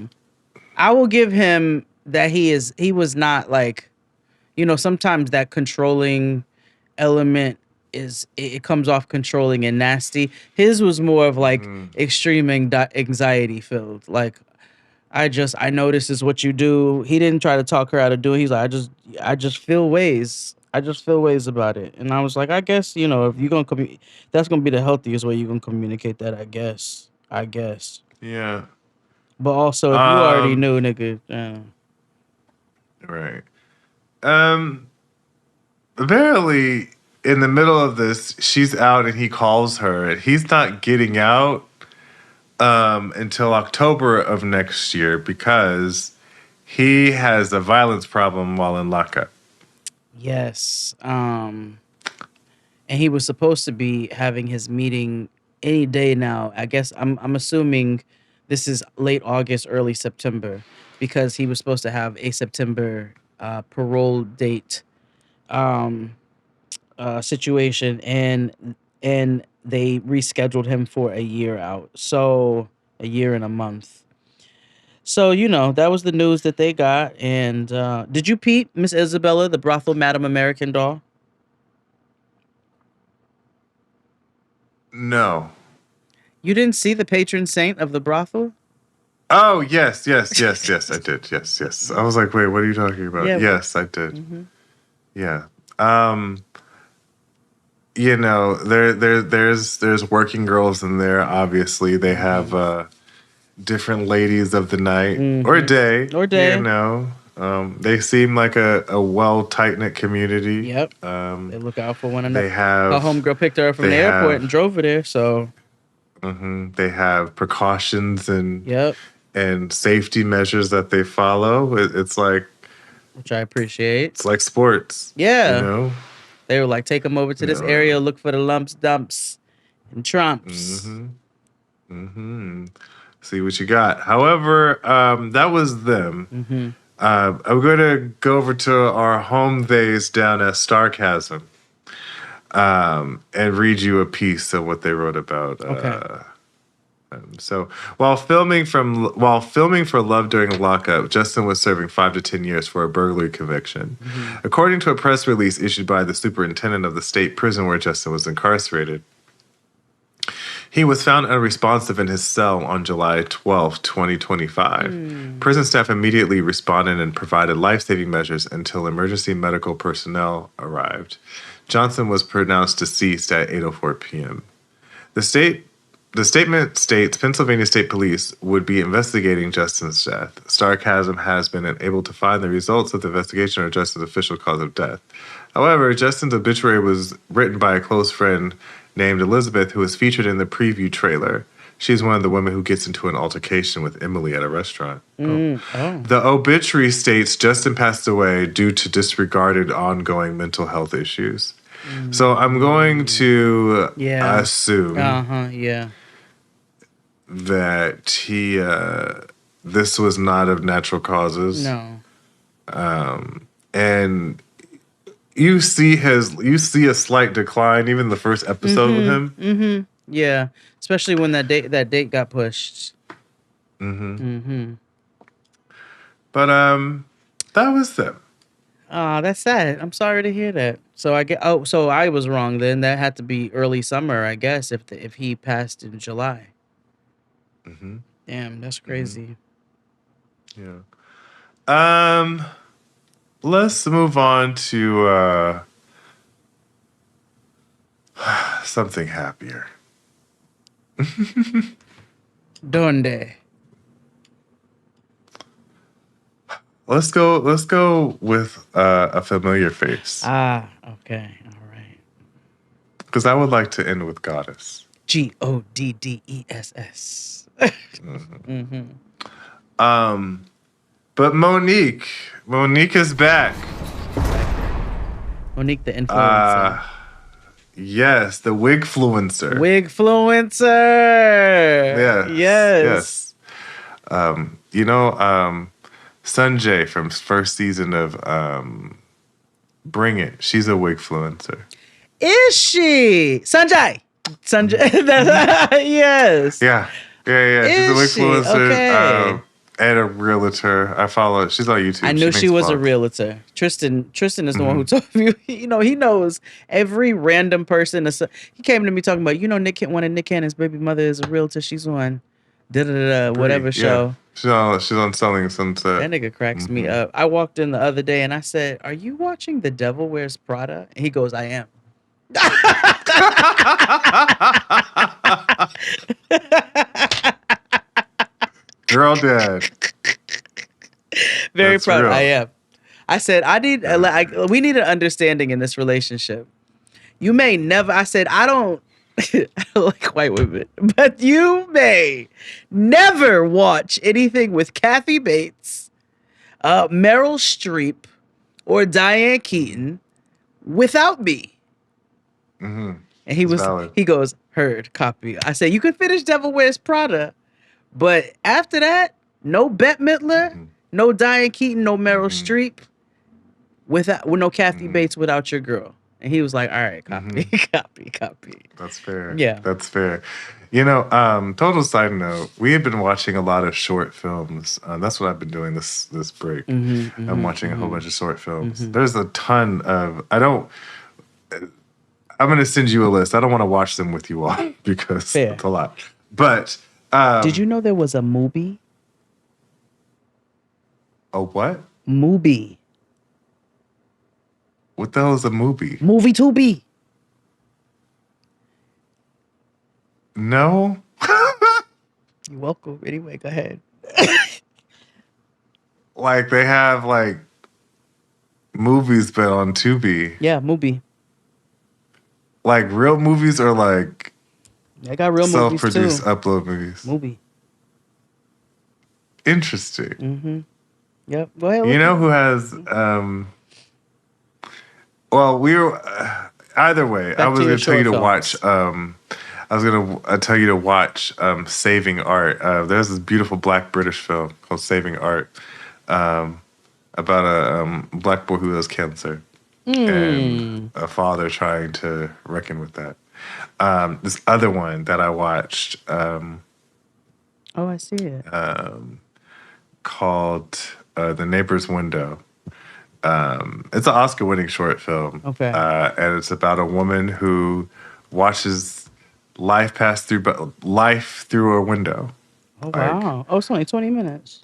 will give him that he was not like, sometimes that controlling element it comes off controlling and nasty. His was more of like extreme anxiety filled. Like, I know this is what you do. He didn't try to talk her out of doing it. He's like, I just feel ways. I just feel ways about it. And I was like, I guess, if you're going to that's going to be the healthiest way you're going to communicate that, I guess. Yeah. But also, if you already knew, nigga. Right. Apparently, in the middle of this, she's out and he calls her. And he's not getting out until October of next year because he has a violence problem while in lockup. Yes. And he was supposed to be having his meeting any day now. I guess I'm assuming this is late August, early September, because he was supposed to have a September parole date situation, and they rescheduled him for a year out. So a year and a month. So, that was the news that they got. And did you peep Miss Isabella, the brothel Madam American doll? No. You didn't see the patron saint of the brothel? Oh, yes, I did. Yes. I was like, wait, what are you talking about? Yeah. Yes, I did. Mm-hmm. Yeah. There's working girls in there. Obviously, they have different ladies of the night or day. They seem like a well tight knit community. Yep. They look out for one another. They have her homegirl picked her up from the airport and drove her there. So they have precautions and yep, and safety measures that they follow. It's like, which I appreciate. It's like sports. Yeah. They were like, take them over to this area, look for the lumps, dumps, and trumps. See what you got. However, that was them. I'm going to go over to our home base down at Sarcasm and read you a piece of what they wrote about. Okay. So while filming for Love during lockup, Justin was serving 5 to 10 years for a burglary conviction. According to a press release issued by the superintendent of the state prison where Justin was incarcerated, he was found unresponsive in his cell on July 12, 2025. Prison staff immediately responded and provided life-saving measures until emergency medical personnel arrived. Johnson was pronounced deceased at 8:04 p.m. The statement states Pennsylvania State Police would be investigating Justin's death. Sarcasm has been unable to find the results of the investigation or Justin's official cause of death. However, Justin's obituary was written by a close friend named Elizabeth, who was featured in the preview trailer. She's one of the women who gets into an altercation with Emily at a restaurant. The obituary states Justin passed away due to disregarded ongoing mental health issues. So I'm going to assume that he this was not of natural causes. No. And you see a slight decline, even the first episode with him. Mm-hmm. Yeah. Especially when that date got pushed. But that was them. That's sad. I'm sorry to hear that. So so I was wrong then. That had to be early summer, I guess, if he passed in July. Damn, that's crazy. Yeah. Let's move on to something happier. Donde? Let's go with a familiar face. Okay. All right. Because I would like to end with Goddess. Goddess. But Monique is back. Monique the influencer. Yes, the wigfluencer. Wigfluencer. Yeah. Yes. Sanjay from first season of Bring It. She's a wigfluencer. Is she? Sanjay. Yes. Yeah. She's a wigfluencer. Okay. And a realtor. I follow. She's on YouTube. I knew she was a vlogs. realtor. Tristan is the one who told me. He knows every random person. He came to me talking about, one of Nick Cannon's baby mother is a realtor. She's on whatever show. She's on Selling Sunset. That nigga cracks me up. I walked in the other day and I said, "Are you watching The Devil Wears Prada?" And he goes, "I am." Girl dad. Very That's proud. real. I am. I said, we need an understanding in this relationship. You may never, I said, I don't like white women, but you may never watch anything with Kathy Bates, Meryl Streep, or Diane Keaton without me. And he goes, heard, copy. I said, you can finish Devil Wears Prada, but after that, no Bette Midler, no Diane Keaton, no Meryl Streep, with no Kathy Bates without your girl. And he was like, all right, copy. That's fair. Yeah. That's fair. Total side note, we have been watching a lot of short films. That's what I've been doing this break. I'm watching a whole bunch of short films. There's a ton of, I'm going to send you a list. I don't want to watch them with you all because it's a lot. But did you know there was a movie? A what? Movie. What the hell is a movie? Movie to be. No. You're welcome. Anyway, go ahead. Like they have like movies but on Tubi. Yeah, movie. Like real movies or like I got real movies too. self-produced upload movies. Movie. Interesting. Yep. Go ahead. You know who has well, we were either way. I was going to tell you to watch Saving Art. There's this beautiful Black British film called Saving Art about a black boy who has cancer and a father trying to reckon with that. This other one that I watched I see it. called The Neighbor's Window. It's an Oscar-winning short film. Okay. And it's about a woman who watches life pass through her window. Oh, wow. It's only 20 minutes.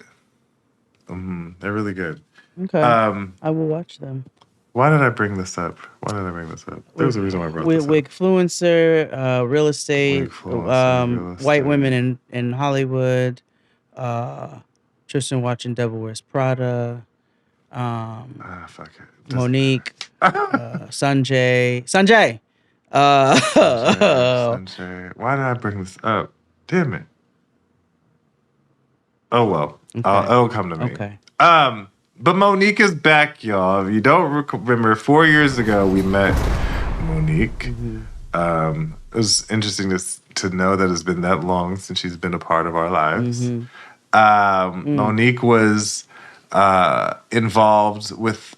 They're really good. Okay. I will watch them. Why did I bring this up? There was a reason why I brought this up. Wigfluencer, real estate, white women in Hollywood, Tristan watching Devil Wears Prada, Fuck it. Monique, Sanjay. Sanjay. Why did I bring this up? Damn it. Oh, well. Okay. It'll come to me. Okay. But Monique is back, y'all. If you don't remember, 4 years ago, we met Monique. It was interesting to know that it's been that long since she's been a part of our lives. Monique was involved with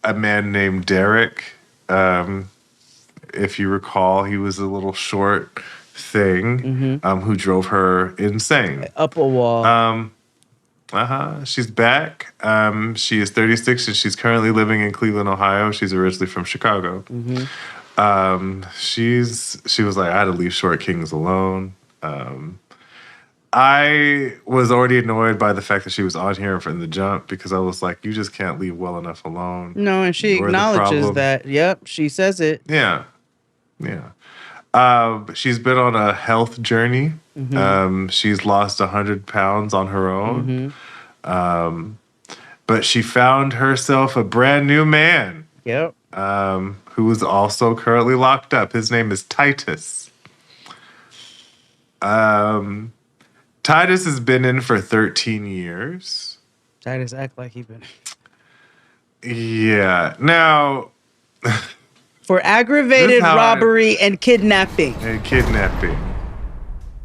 a man named Derek. If you recall, he was a little short thing who drove her insane. Upper wall. She's back. She is 36 and she's currently living in Cleveland, Ohio. She's originally from Chicago. She was like, I had to leave Short Kings alone. I was already annoyed by the fact that she was on here from the jump because I was like, you just can't leave well enough alone. No, and she You're the acknowledges problem. that. Yep, she says it. Yeah. She's been on a health journey. She's lost 100 pounds on her own. But she found herself a brand new man. Yep. Who is also currently locked up. His name is Titus. Titus has been in for 13 years. Titus act like he been. Yeah. Now... For aggravated robbery and kidnapping.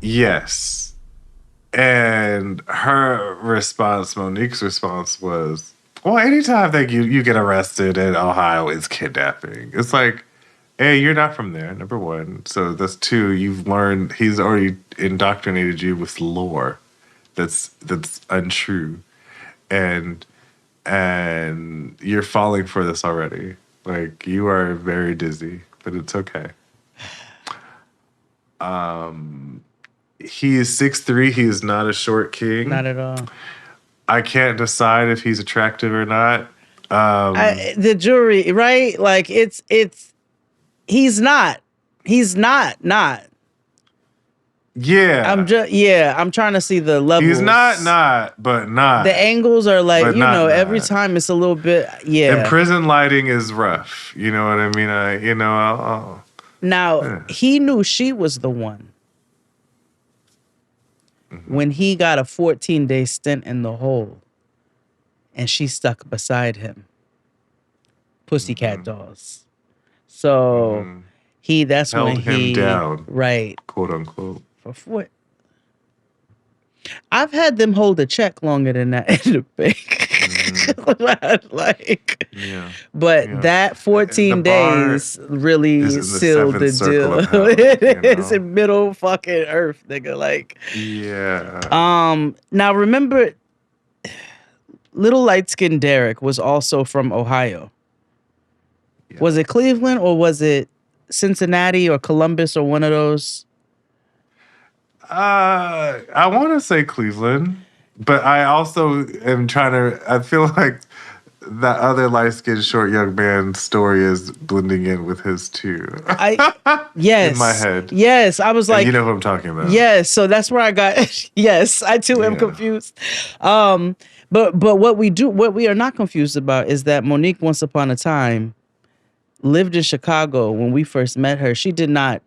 Yes. And her response, Monique's response was, well, anytime that you get arrested in Ohio, it's kidnapping. It's like, hey, you're not from there, number one. So that's two, you've learned, he's already indoctrinated you with lore that's untrue. And you're falling for this already. Like, you are very dizzy, but it's okay. He is 6'3". He is not a short king. Not at all. I can't decide if he's attractive or not. The jury, right? Like, he's not. Yeah. I'm trying to see the levels. He's not, but not. The angles are like, but every time it's a little bit, And prison lighting is rough. You know what I mean? He knew she was the one. When he got a 14-day stint in the hole and she stuck beside him. Pussycat dolls. So that's held when he him down. Right. Quote unquote. For what? I've had them hold a check longer than that in the bank. But that 14 days really sealed the deal. It's in middle fucking earth, nigga. Like, now remember, little light-skinned Derek was also from Ohio. Yeah. Was it Cleveland or was it Cincinnati or Columbus or one of those? I want to say Cleveland, but I also am I feel like that other light-skinned short young man's story is blending in with his too. Yes. In my head. Yes. I was like, and you know who I'm talking about. Yes. So that's where I got, yes, I too am confused. But what we are not confused about is that Monique, once upon a time, lived in Chicago when we first met her. She did not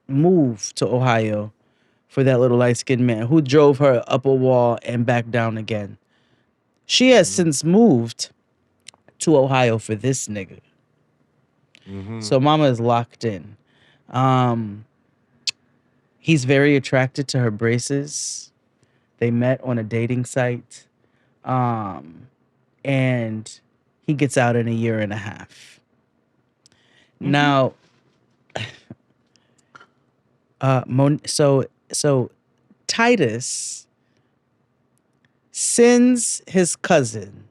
move to Ohio for that little light-skinned man who drove her up a wall and back down again. She has since moved to Ohio for this nigga. So mama is locked in. He's very attracted to her braces. They met on a dating site. And he gets out in a year and a half. Now, so Titus sends his cousin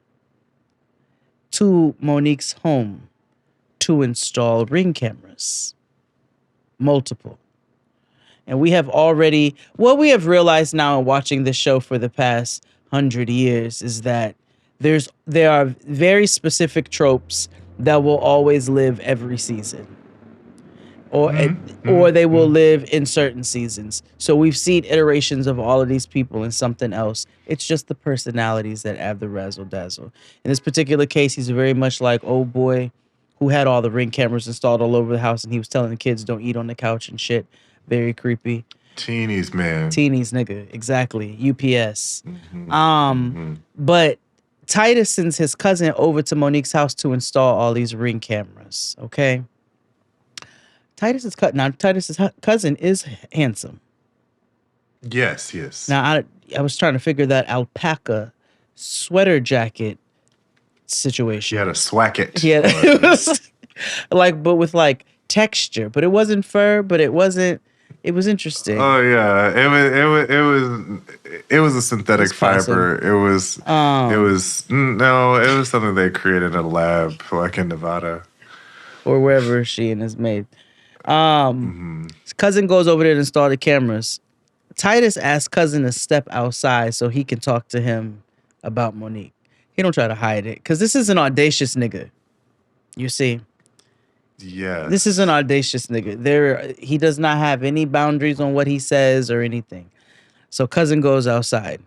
to Monique's home to install Ring cameras. Multiple. And we have already, what we have realized now in watching this show for the past 100 years is that there are very specific tropes that will always live every season. Or they will live in certain seasons. So we've seen iterations of all of these people in something else. It's just the personalities that add the razzle dazzle. In this particular case, he's very much like old boy who had all the Ring cameras installed all over the house, and he was telling the kids don't eat on the couch and shit. Very creepy. Teenies, man. Teenies, nigga. Exactly. UPS. But Titus sends his cousin over to Monique's house to install all these Ring cameras. Okay. Titus's cousin is handsome. Yes. Now I was trying to figure that alpaca sweater jacket situation. She had a swack it. Yeah, it was like, but with like texture, but it wasn't fur, but it wasn't. It was interesting. Oh yeah, it was a synthetic fiber. It was something they created in a lab, like in Nevada or wherever Shein is made. His cousin goes over there to install the cameras. Titus asks cousin to step outside so he can talk to him about Monique. He don't try to hide it because this is an audacious nigga. You see. Yeah. This is an audacious nigga. He does not have any boundaries on what he says or anything. So cousin goes outside.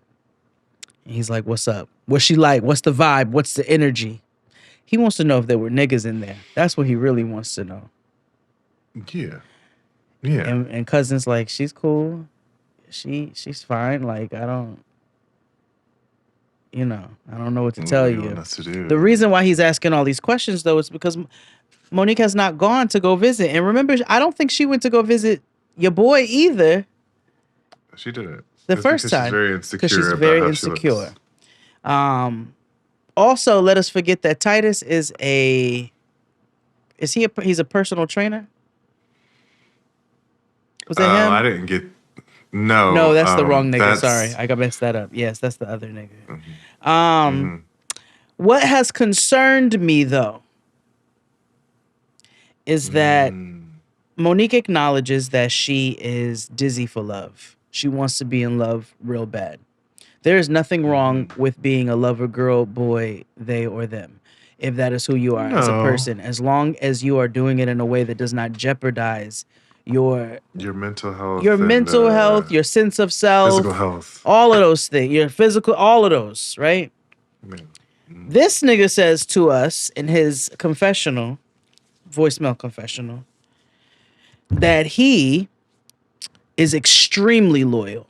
He's like, what's up? What's she like? What's the vibe? What's the energy? He wants to know if there were niggas in there. That's what he really wants to know. Yeah. Yeah. And cousin's like, she's cool. She's fine. Like, I don't know what to tell you. What to do. The reason why he's asking all these questions, though, is because Monique has not gone to go visit. And remember, I don't think she went to go visit your boy either. She didn't. The first time. She's very insecure. Because she's about very how insecure. She looks. Also, let us forget that Titus he's a personal trainer? Was that him? I didn't get. No. No, that's the wrong nigga. Sorry, I got messed that up. Yes, that's the other nigga. What has concerned me though is that Monique acknowledges that she is dizzy for love. She wants to be in love real bad. There is nothing wrong with being a lover, girl, boy, they or them, if that is who you are as a person, as long as you are doing it in a way that does not jeopardize your mental health, your sense of self, physical health, all of those things, your physical, all of those, right? This nigga says to us in his voicemail confessional, that he is extremely loyal.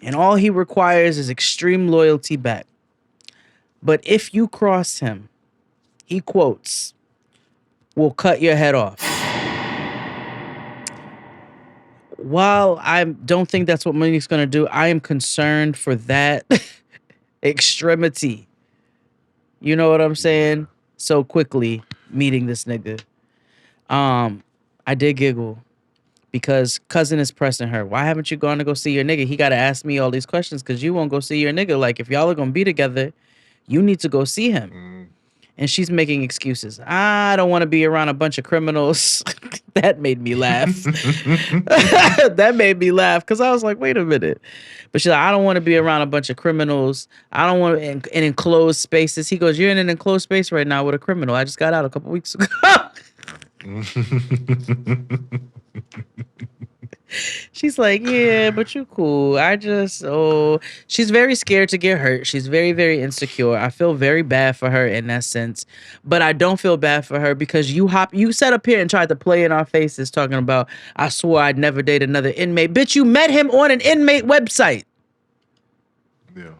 And all he requires is extreme loyalty back. But if you cross him, he quotes, "will cut your head off." While I don't think that's what Monique's going to do, I am concerned for that extremity. You know what I'm saying? So quickly meeting this nigga. I did giggle because cousin is pressing her. Why haven't you gone to go see your nigga? He got to ask me all these questions because you won't go see your nigga. Like, if y'all are going to be together, you need to go see him. And she's making excuses. I don't want to be around a bunch of criminals. That made me laugh. That made me laugh because I was like, wait a minute. But she's like, I don't want to be around a bunch of criminals. I don't want in enclosed spaces. He goes, you're in an enclosed space right now with a criminal. I just got out a couple weeks ago. She's like, yeah, but you cool. She's very scared to get hurt. She's very, very insecure. I feel very bad for her in that sense, but I don't feel bad for her because you sat up here and tried to play in our faces talking about, I swore I'd never date another inmate. Bitch, you met him on an inmate website. Yeah.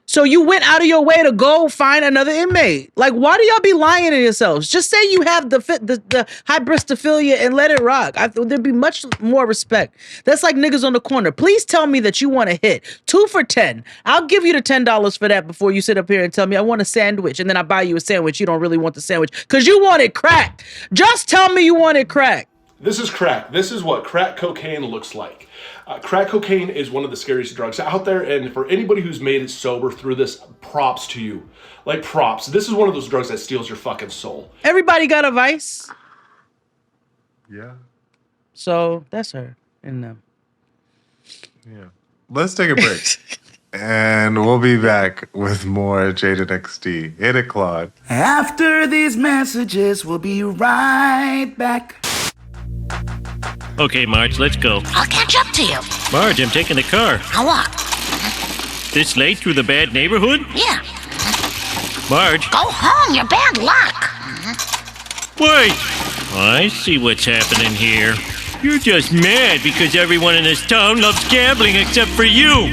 So you went out of your way to go find another inmate. Like, why do y'all be lying to yourselves? Just say you have the hybristophilia and let it rock. There'd be much more respect. That's like niggas on the corner. Please tell me that you want to hit 2 for $10. I'll give you the $10 for that before you sit up here and tell me I want a sandwich, and then I buy you a sandwich. You don't really want the sandwich because you wanted crack. Just tell me you wanted crack. This is crack. This is what crack cocaine looks like. Crack cocaine is one of the scariest drugs out there, and for anybody who's made it sober through this, props to you. Like, props. This is one of those drugs that steals your fucking soul. Everybody got a vice. Yeah. So that's her and them. Yeah. Let's take a break. And we'll be back with more Jada XD. Hit it, Claude. After these messages, we'll be right back. Okay, Marge, let's go. I'll catch up to you. Marge, I'm taking the car. I'll walk. This late through the bad neighborhood? Yeah. Marge. Go home. You're bad luck. Wait. I see what's happening here. You're just mad because everyone in this town loves gambling except for you.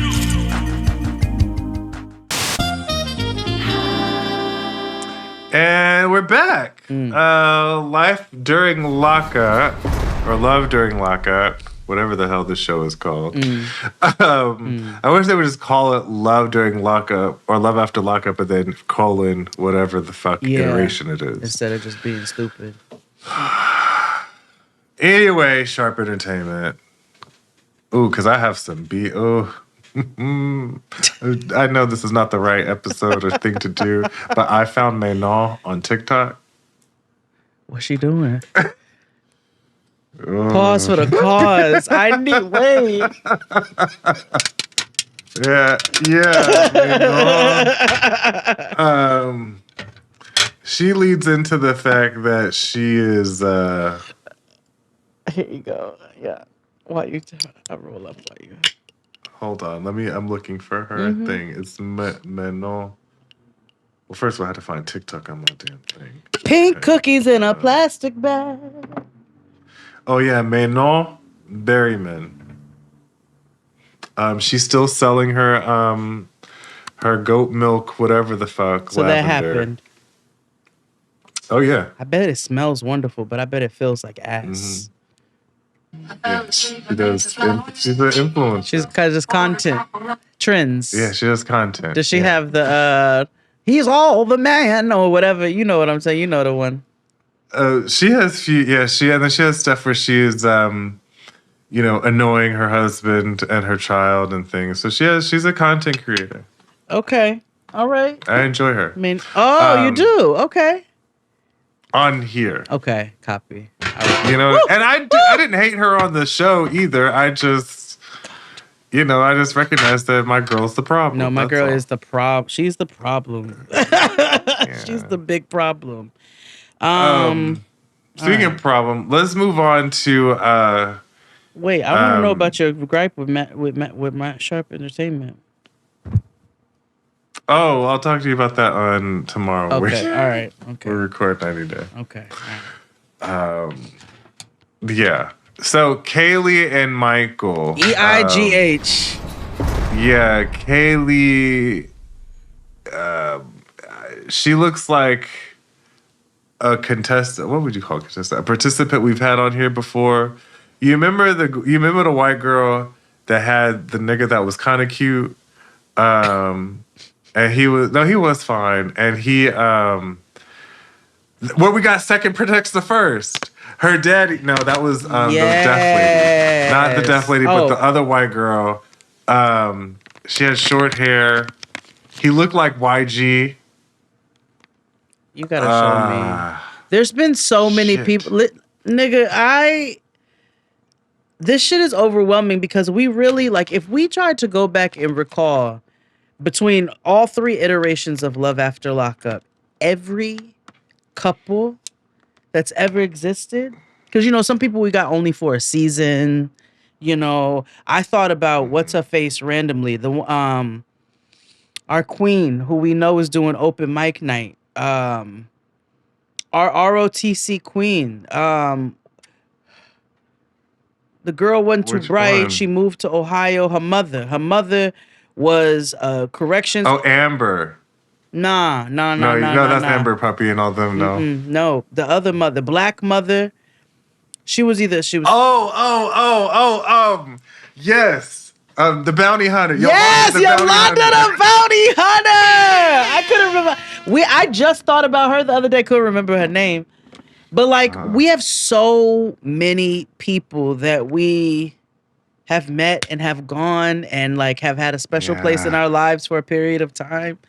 And we're back. Life during lockup, or love during lockup. whatever the hell this show is called. I wish they would just call it Love During Lockup or Love After Lockup and then colon whatever the fuck iteration it is. Instead of just being stupid. Anyway, Sharp Entertainment. Ooh, because I have some I know this is not the right episode or thing to do, but I found Manon on TikTok. What's she doing? Pause for the cause. I need wait. Manon. She leads into the fact that she is. Here you go. Yeah. Why you? I roll up. Why you? Hold on. I'm looking for her thing. It's Manon. Well, first of all, I had to find TikTok on my damn thing. Pink cookies in a plastic bag. Oh yeah, Manon Berryman. She's still selling her goat milk, whatever the fuck. So lavender. that happened. Oh yeah. I bet it smells wonderful, but I bet it feels like ass. Yeah, she does. She's an influencer. She's just content trends. Yeah, she does content. Does she have the he's all the man or whatever? You know what I'm saying? You know the one. She has few. Yeah, and then she has stuff where she is, annoying her husband and her child and things. So she's a content creator. Okay, all right. I enjoy her. I mean, you do? Okay. On here. Okay, copy. And I didn't hate her on the show either. I just, I just recognized that my girl's the problem. No, my girl is the problem. She's the problem. She's the big problem. Speaking of problem, let's move on to. Wait, I want to know about your gripe with Matt Sharp Entertainment. Oh, I'll talk to you about that on tomorrow. Okay, all right. Okay. We'll record 90 Day. Okay. All right. Yeah. So Kaylee and Michael. EIGH. Yeah, Kaylee. She looks like a contestant. What would you call a contestant? A participant we've had on here before. You remember the white girl that had the nigga that was kind of cute. And he was fine. And where we got second protects the first. Her daddy, no, that was the deaf lady. Not the deaf lady, but the other white girl. She had short hair. He looked like YG. You gotta show me. There's been so many people. Nigga, this shit is overwhelming because we really, if we tried to go back and recall between all three iterations of Love After Lockup, every couple that's ever existed, because, some people we got only for a season, I thought about what's her face randomly, our queen, who we know is doing open mic night, our ROTC queen, the girl wasn't too bright. One? She moved to Ohio. Her mother was corrections. Oh, Amber. No, that's Amber Puppy and all them. No, the other mother, black mother. She was. Yes. The bounty hunter. Yes, Yolanda the bounty hunter. I couldn't remember. I just thought about her the other day. Couldn't remember her name. But we have so many people that we have met and have gone and have had a special place in our lives for a period of time.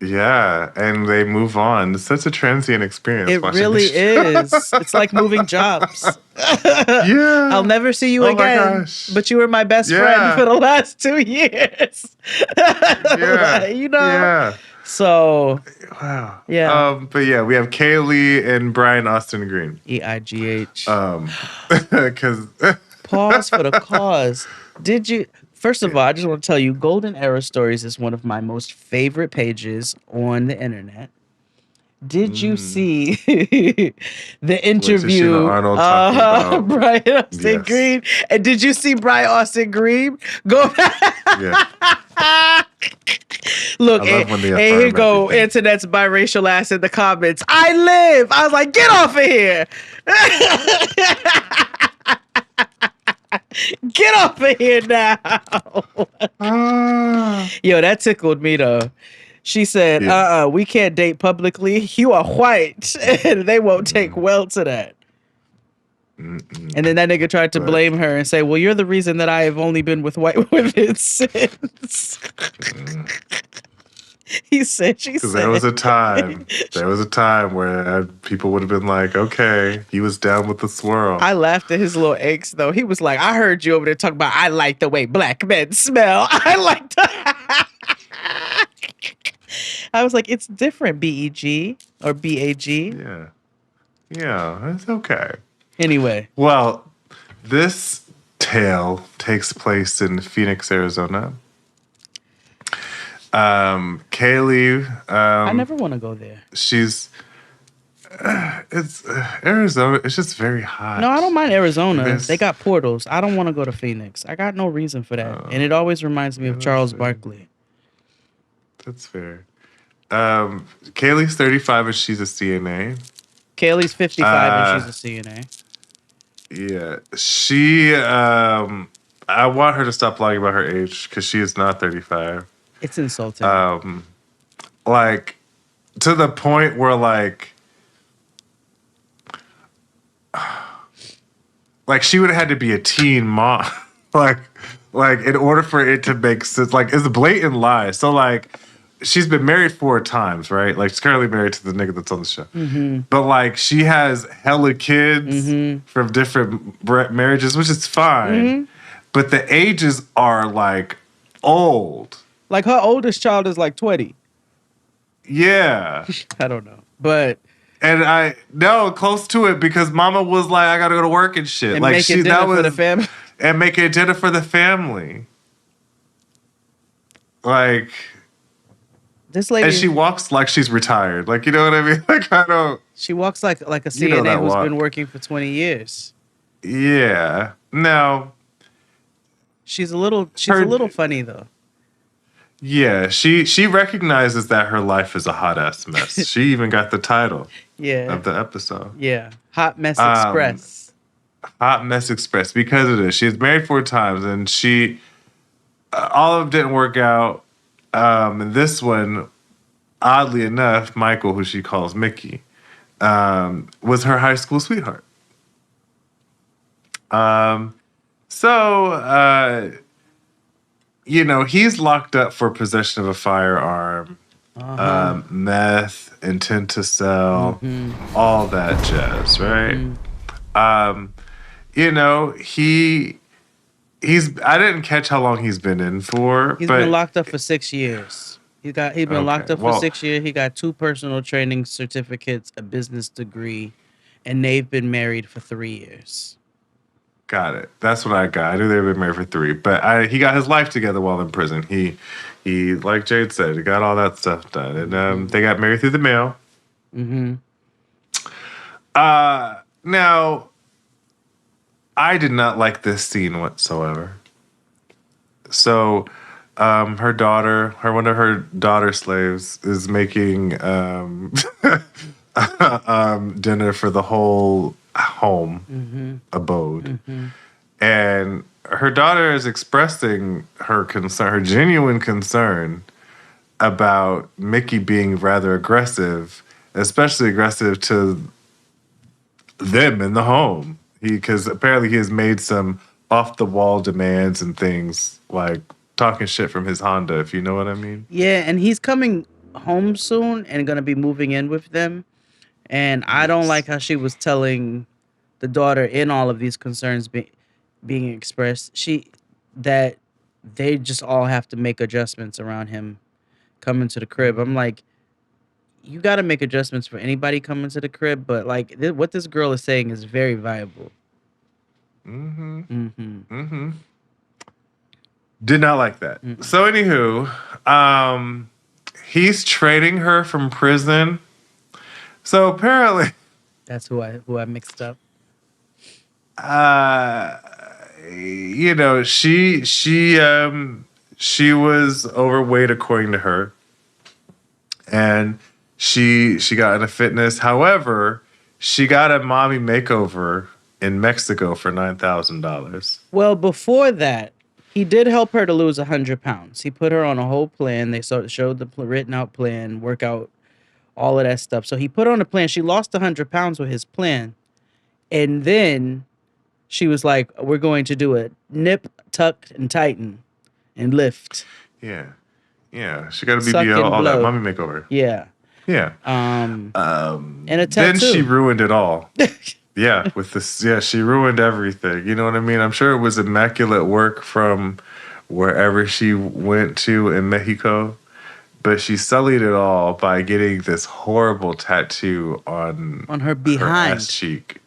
Yeah, and they move on. It's such a transient experience. It really is. It's like moving jobs. Yeah. I'll never see you again. Gosh. But you were my best friend for the last 2 years. Yeah. Yeah. So. Wow. Yeah. But yeah, we have Kaylee and Brian Austin Green. EIGH. Because. Pause for the cause. First of all, I just want to tell you, Golden Era Stories is one of my most favorite pages on the internet. Did you see the interview of Brian Austin Green? And did you see Brian Austin Green go back? Yeah. Look, and here go internet's biracial ass in the comments. I live. I was like, get off of here. Get off of here now. Yo, that tickled me though. She said, we can't date publicly. You are white. And they won't take well to that. And then that nigga tried to blame her and say, well, you're the reason that I have only been with white women since. She said. There was a time where people would have been like, okay, he was down with the swirl. I laughed at his little eggs though. He was like, I heard you over there talking about, I like the way black men smell. I like the... I was like, it's different, BEG or BAG. Yeah. Yeah, it's okay. Anyway. Well, this tale takes place in Phoenix, Arizona. Kaylee. I never want to go there. It's Arizona. It's just very hot. No, I don't mind Arizona. They got portals. I don't want to go to Phoenix. I got no reason for that. And it always reminds me of Charles Barkley. That's fair. Kaylee's 35 and she's a CNA. Kaylee's 55 and she's a CNA. Yeah. I want her to stop lying about her age because she is not 35. It's insulting. Like, to the point where, like she would have had to be a teen mom. like, in order for it to make sense. Like, it's a blatant lie. So, like, she's been married 4 times, right? Like, she's currently married to the nigga that's on the show. Mm-hmm. But, like, she has hella kids from different marriages, which is fine. Mm-hmm. But the ages are, like, old. Like, her oldest child is, like, 20. Yeah. I don't know. But... And close to it because mama was like, I gotta go to work and shit. And like, make dinner for the family. And making dinner for the family. Like... This lady, and she walks like she's retired. Like, you know what I mean? Like, I don't... She walks like a CNA who's been working for 20 years. Yeah. No. She's a little funny, though. Yeah. She recognizes that her life is a hot-ass mess. She even got the title of the episode. Yeah. Hot Mess Express. Hot Mess Express. Because of this. She's married 4 times, and she... all of them didn't work out. And this one, oddly enough, Michael, who she calls Mickey, was her high school sweetheart. He's locked up for possession of a firearm, meth, intent to sell, all that jazz, right? I didn't catch how long he's been in for. He's been locked up for 6 years. He's been locked up for 6 years. He got 2 personal training certificates, a business degree, and they've been married for 3 years. Got it. That's what I got. I knew they've been married for 3, but he got his life together while in prison. He like Jade said, he got all that stuff done, and they got married through the mail. Mm-hmm. Now, I did not like this scene whatsoever. So, one of her daughter slaves is making dinner for the whole home abode. And her daughter is expressing her concern, her genuine concern about Mickey being rather aggressive, especially aggressive to them in the home. Because apparently he has made some off-the-wall demands and things, like talking shit from his Honda, if you know what I mean. Yeah, and he's coming home soon and going to be moving in with them. And I don't like how she was telling the daughter in all of these concerns being expressed, that they just all have to make adjustments around him coming to the crib. I'm like, you got to make adjustments for anybody coming to the crib, but like what this girl is saying is very viable. Did not like that. So anywho, he's trading her from prison. So apparently, that's who I mixed up. She was overweight according to her, and she got into fitness. However, she got a mommy makeover in Mexico for $9,000. Well, before that, he did help her to lose 100 pounds. He put her on a whole plan. They showed the written out plan, workout, all of that stuff. So he put her on a plan. She lost 100 pounds with his plan. And then she was like, we're going to do it. Nip, tuck, and tighten and lift. Yeah. Yeah. She got a Suck BBL, and all that blow. mommy makeover. Yeah. Yeah. And a tattoo. Then she ruined it all. Yeah, with this, yeah, she ruined everything. You know what I mean? I'm sure it was immaculate work from wherever she went to in Mexico, but she sullied it all by getting this horrible tattoo on her behind her ass cheek.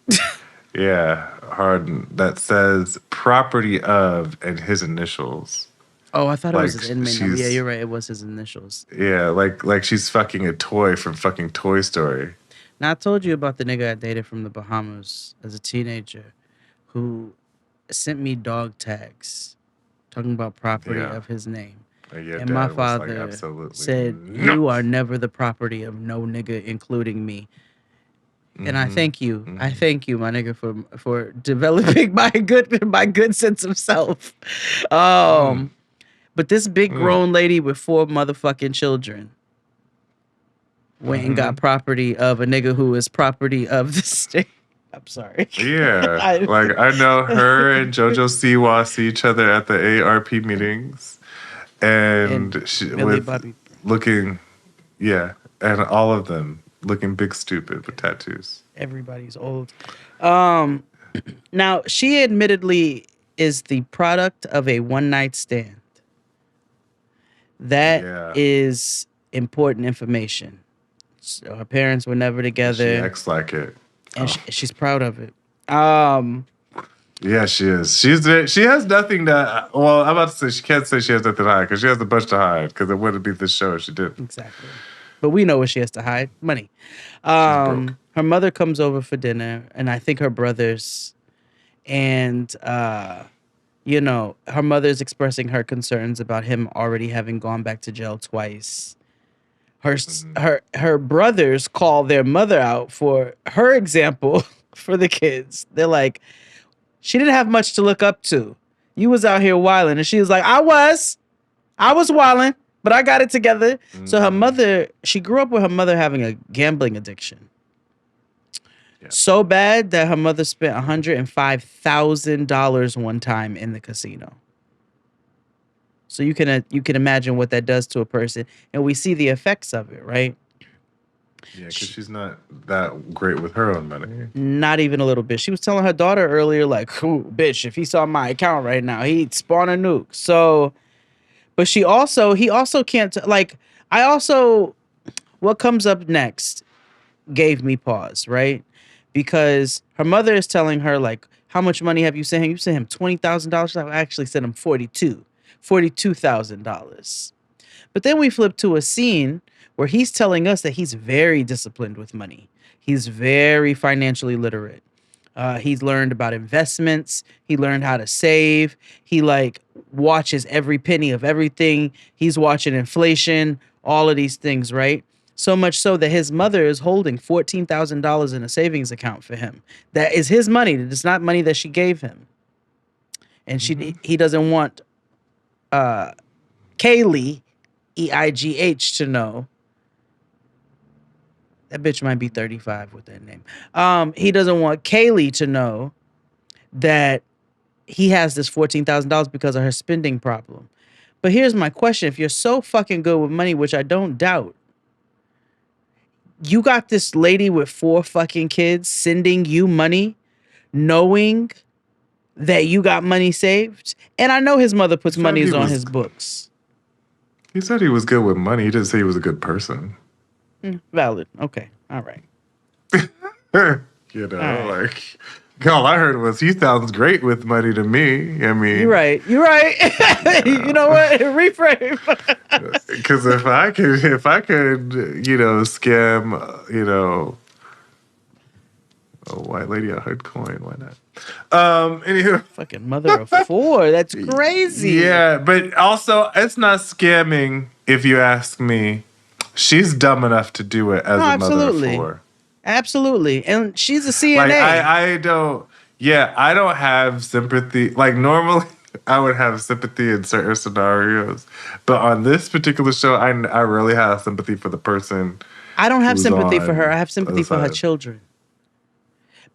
Yeah, hard that says "property of" and his initials. Oh, I thought it was Like, his inmate number. she's- Yeah, you're right. It was his initials. Yeah, like she's fucking a toy from fucking Toy Story. Now, I told you about the nigga I dated from the Bahamas as a teenager who sent me dog tags talking about property Yeah. of his name. Your And my dad was like, father "Absolutely said, not." you are never the property of no nigga, including me. And I thank you. I thank you, my nigga, for developing my good sense of self. But this big grown lady with 4 motherfucking children went and got property of a nigga who is property of the state. I'm sorry. Yeah, like I know her and JoJo Siwa see each other at the ARP meetings, and she Millie with Bobby. looking, yeah, and all of them looking big stupid with tattoos. Everybody's old. Now, she admittedly is the product of a one-night stand. That is important information. So her parents were never together. She acts like it, and she's proud of it. Yeah, she is. She has nothing to. Well, I'm about to say she can't say she has nothing to hide because she has a bunch to hide because it wouldn't be this show if she did. Exactly. But we know what she has to hide. Money. Her mother comes over for dinner, and I think her brothers. And, you know, her mother's expressing her concerns about him already having gone back to jail twice. Her brothers call their mother out for her example for the kids. They're like, she didn't have much to look up to. You was out here wilding. And she was like, I was wilding, but I got it together. So her mother, she grew up with her mother having a gambling addiction. Yeah. So bad that her mother spent $105,000 one time in the casino. So you can imagine what that does to a person, and we see the effects of it, right? Yeah, because she's not that great with her own money. Not even a little bit. She was telling her daughter earlier, like, bitch, if he saw my account right now, he'd spawn a nuke. So, but he also can't, what comes up next gave me pause, right? Because her mother is telling her, like, how much money have you sent him? You sent him $20,000. I actually sent him $42,000. But then we flip to a scene where he's telling us that he's very disciplined with money. He's very financially literate. He's learned about investments. He learned how to save. He watches every penny of everything. He's watching inflation, all of these things, right? So much so that his mother is holding $14,000 in a savings account for him. That is his money. It's not money that she gave him. And he doesn't want Kaylee, EIGH, to know. That bitch might be 35 with that name. He doesn't want Kaylee to know that he has this $14,000 because of her spending problem. But here's my question. If you're so fucking good with money, which I don't doubt, you got this lady with 4 fucking kids sending you money, knowing that you got money saved. And I know his mother puts monies on his books. He said he was good with money. He didn't say he was a good person. Valid. Okay. All right. You know, all I heard was he sounds great with money to me. I mean, you're right. You know what? Reframe. Because if I could, scam, a white lady a hard coin, why not? Anywho, fucking mother of 4. That's crazy. Yeah, but also it's not scamming if you ask me. She's dumb enough to do it as a mother of 4. Absolutely. And she's a CNA. I don't, Yeah, I don't have sympathy. Like, normally, I would have sympathy in certain scenarios. But on this particular show, I really have sympathy for the person. I don't have who's sympathy for on her. I have the sympathy other for her side. children.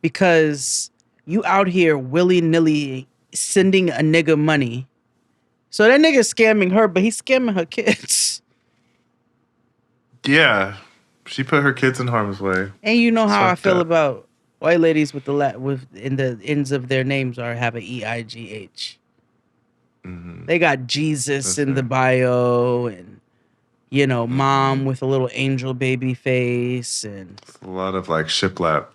Because you out here willy-nilly sending a nigga money. So that nigga's scamming her, but he's scamming her kids. Yeah. She put her kids in harm's way. And you know It's how I fucked feel up. about white ladies with in the ends of their names have an EIGH. They got Jesus That's in the fair. bio, and mom with a little angel baby face, and It's a lot of like shiplap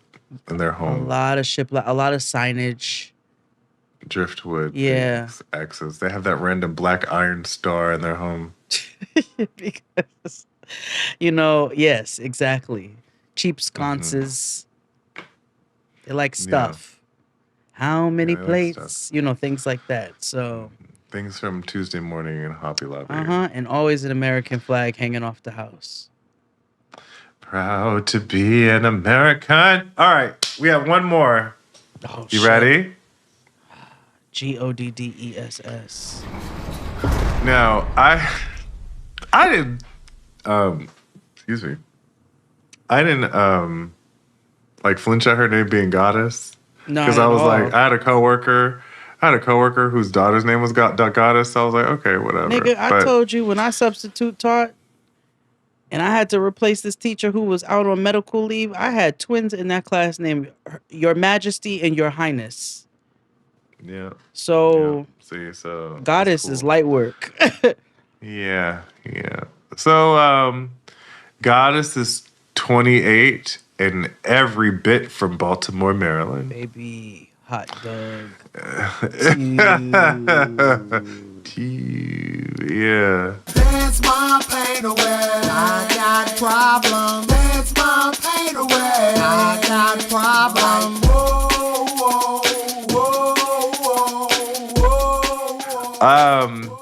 in their a home. lot of a lot of signage. Driftwood Yeah. things, X's. They have that random black iron star in their home. Because yes, exactly. Cheap sconces. They like stuff. How many Yeah, they like plates? stuff. Things like that. So Things from Tuesday morning in Hobby Lobby. and always an American flag hanging off the house. Proud to be an American. All right, we have one more. Oh, You shit. ready? GODDESS. Now, I didn't excuse me. I didn't like flinch at her name being Goddess. No, Because I was like, I had a coworker whose daughter's name was Goddess. So I was like, okay, whatever. Nigga, I told you when I substitute taught and I had to replace this teacher who was out on medical leave, I had twins in that class named Your Majesty and Your Highness. Yeah. So, See, so Goddess that's is cool. light work. Yeah. So, Goddess is 28 and every bit from Baltimore, Maryland. Baby, hot dog. Yeah. Dance my pain away. I got problems. Dance my pain away. I got problems. Whoa, whoa, whoa, whoa.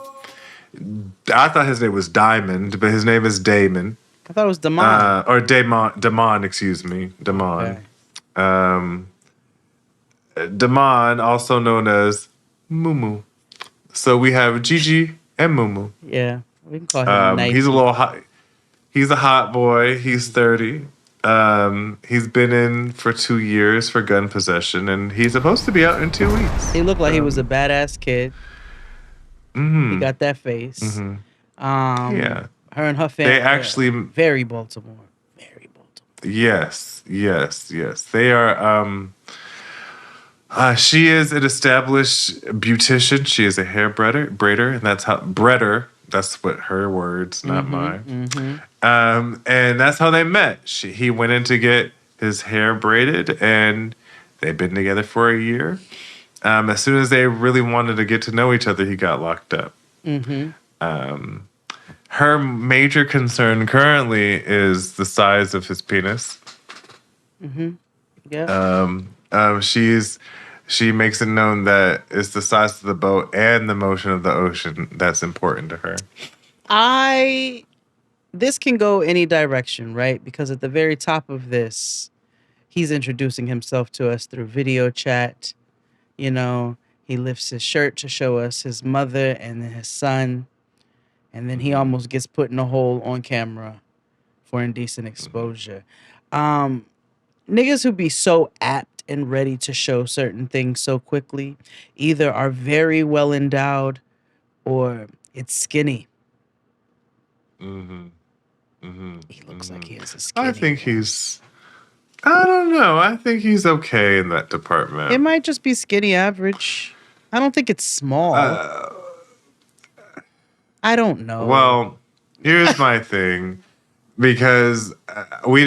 I thought his name was Diamond, but his name is Damon. I thought it was Damon. Or Damon, excuse me. Damon. Okay. Damon, also known as Mumu. So we have Gigi and Mumu. Yeah, we can call him Nike. He's a little hot. He's a hot boy. He's 30. He's been in for 2 years for gun possession, and he's supposed to be out in 2 weeks. He looked like he was a badass kid. Mm-hmm. He got that face. Mm-hmm. Yeah. Her and her family. They actually very Baltimore. Very Baltimore. Yes. They are. She is an established beautician. She is a hair braider, and that's what her words, not mine. Mm-hmm. And that's how they met. He went in to get his hair braided, and they've been together for a year. As soon as they really wanted to get to know each other, he got locked up. Mm-hmm. Her major concern currently is the size of his penis. Mm-hmm. Yeah. She makes it known that it's the size of the boat and the motion of the ocean that's important to her. This can go any direction, right? Because at the very top of this, he's introducing himself to us through video chat. He lifts his shirt to show us his mother and then his son. And then he almost gets put in a hole on camera for indecent exposure. Niggas who be so apt and ready to show certain things so quickly either are very well endowed or it's skinny. Mm-hmm. Mm-hmm. He looks like he has a skinny. I don't know. I think he's okay in that department. It might just be skinny average. I don't think it's small. I don't know. Well, here's my thing, because we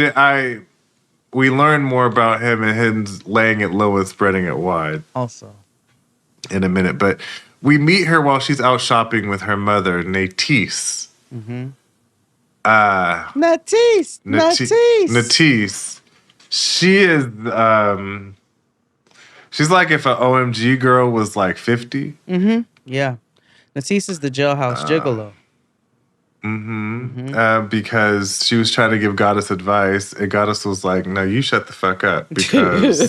learn more about him and him laying it low and spreading it wide. Also, in a minute, but we meet her while she's out shopping with her mother, Natisse. Mm-hmm. Natisse. She is. She's like if an OMG girl was like 50. Mm-hmm. Yeah. Natisse is the jailhouse gigolo. Because she was trying to give Goddess advice, and Goddess was like, "No, you shut the fuck up," because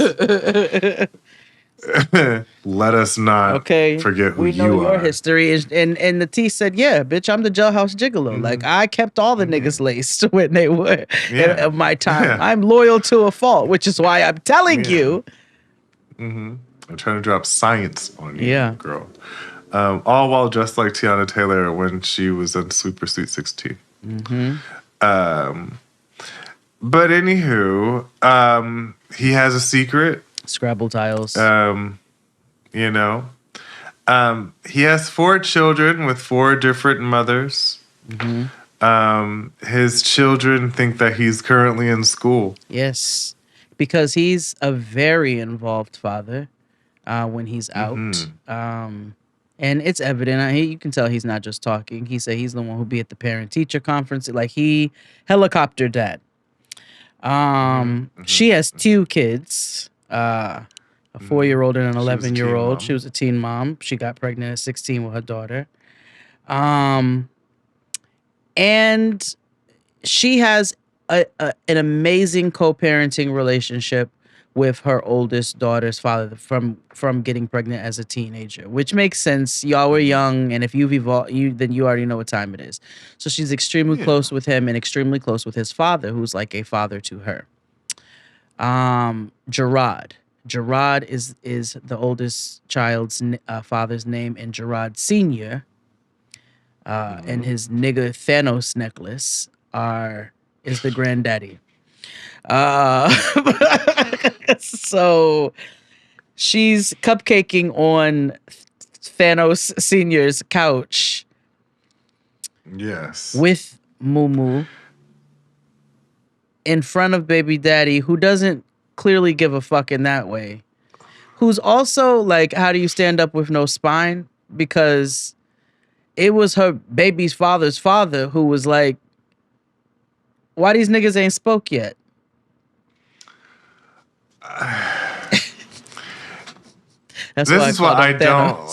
Let us not forget who we know you your are. history. And the T said, yeah, bitch, I'm the jailhouse gigolo. Like, I kept all the niggas laced when they were at my time. Yeah. I'm loyal to a fault, which is why I'm telling you. I'm trying to drop science on you, Yeah. girl. All while dressed like Tiana Taylor when she was in Super Sweet 16. But anywho, he has a secret. Scrabble tiles. You know, he has 4 children with 4 different mothers. His children think that he's currently in school. Yes, because he's a very involved father when he's out. And it's evident. You can tell he's not just talking. He said he's the one who'll be at the parent-teacher conference. Like, he helicopter dad. She has 2 kids, a 4-year-old and an 11-year-old. She was a teen mom. She got pregnant at 16 with her daughter. And she has an amazing co-parenting relationship with her oldest daughter's father from getting pregnant as a teenager, which makes sense. Y'all were young, and if you've evolved, then you already know what time it is. So she's extremely close with him and extremely close with his father, who's like a father to her. Gerard is the oldest child's father's name, and Gerard Senior and his nigga Thanos necklace is the granddaddy. So she's cupcaking on Thanos Senior's couch. Yes. With Mumu in front of baby daddy, who doesn't clearly give a fuck in that way. Who's also like, how do you stand up with no spine? Because it was her baby's father's father who was like, why these niggas ain't spoke yet? This is what I don't.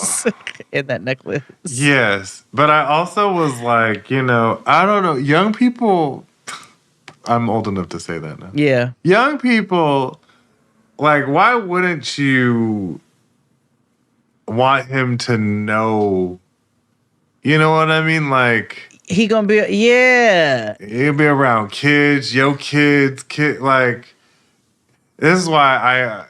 In that necklace. Yes, but I also was like, I don't know. Young people, I'm old enough to say that now. Yeah. Young people, like, why wouldn't you want him to know? You know what I mean? Like, he gonna be, he'll be around kids, like, this is why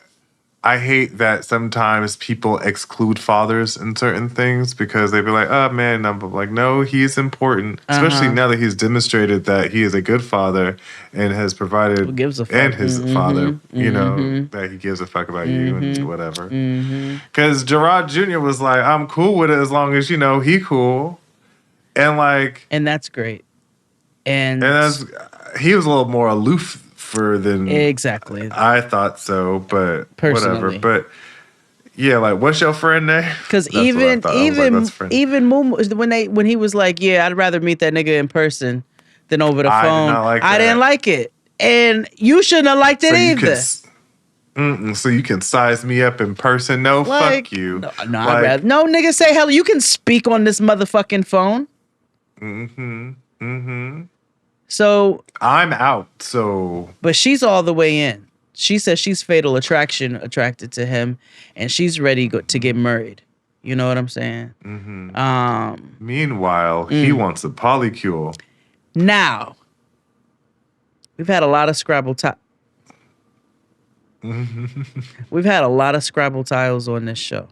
I hate that sometimes people exclude fathers in certain things because they be like, oh man, I'm like, no, he's important. Especially now that he's demonstrated that he is a good father and has provided, who gives a fuck? and his father, that he gives a fuck about you and whatever. Because Gerard Jr. was like, I'm cool with it as long as, he cool. And like, and that's great. And he was a little more aloof than exactly I thought so, but personally. whatever. But yeah, like, what's your friend name? Because even Mumu, when he was like, yeah, I'd rather meet that nigga in person than over the phone. I didn't like it, and you shouldn't have liked it either. So you can size me up in person? No, fuck you. No, I'd rather nigga say hello. You can speak on this motherfucking phone. So I'm out. So, but she's all the way in. She says she's fatal attracted to him, and she's ready to get married. You know what I'm saying? Meanwhile, he wants a polycule. Now, we've had a lot of Scrabble We've had a lot of Scrabble tiles on this show.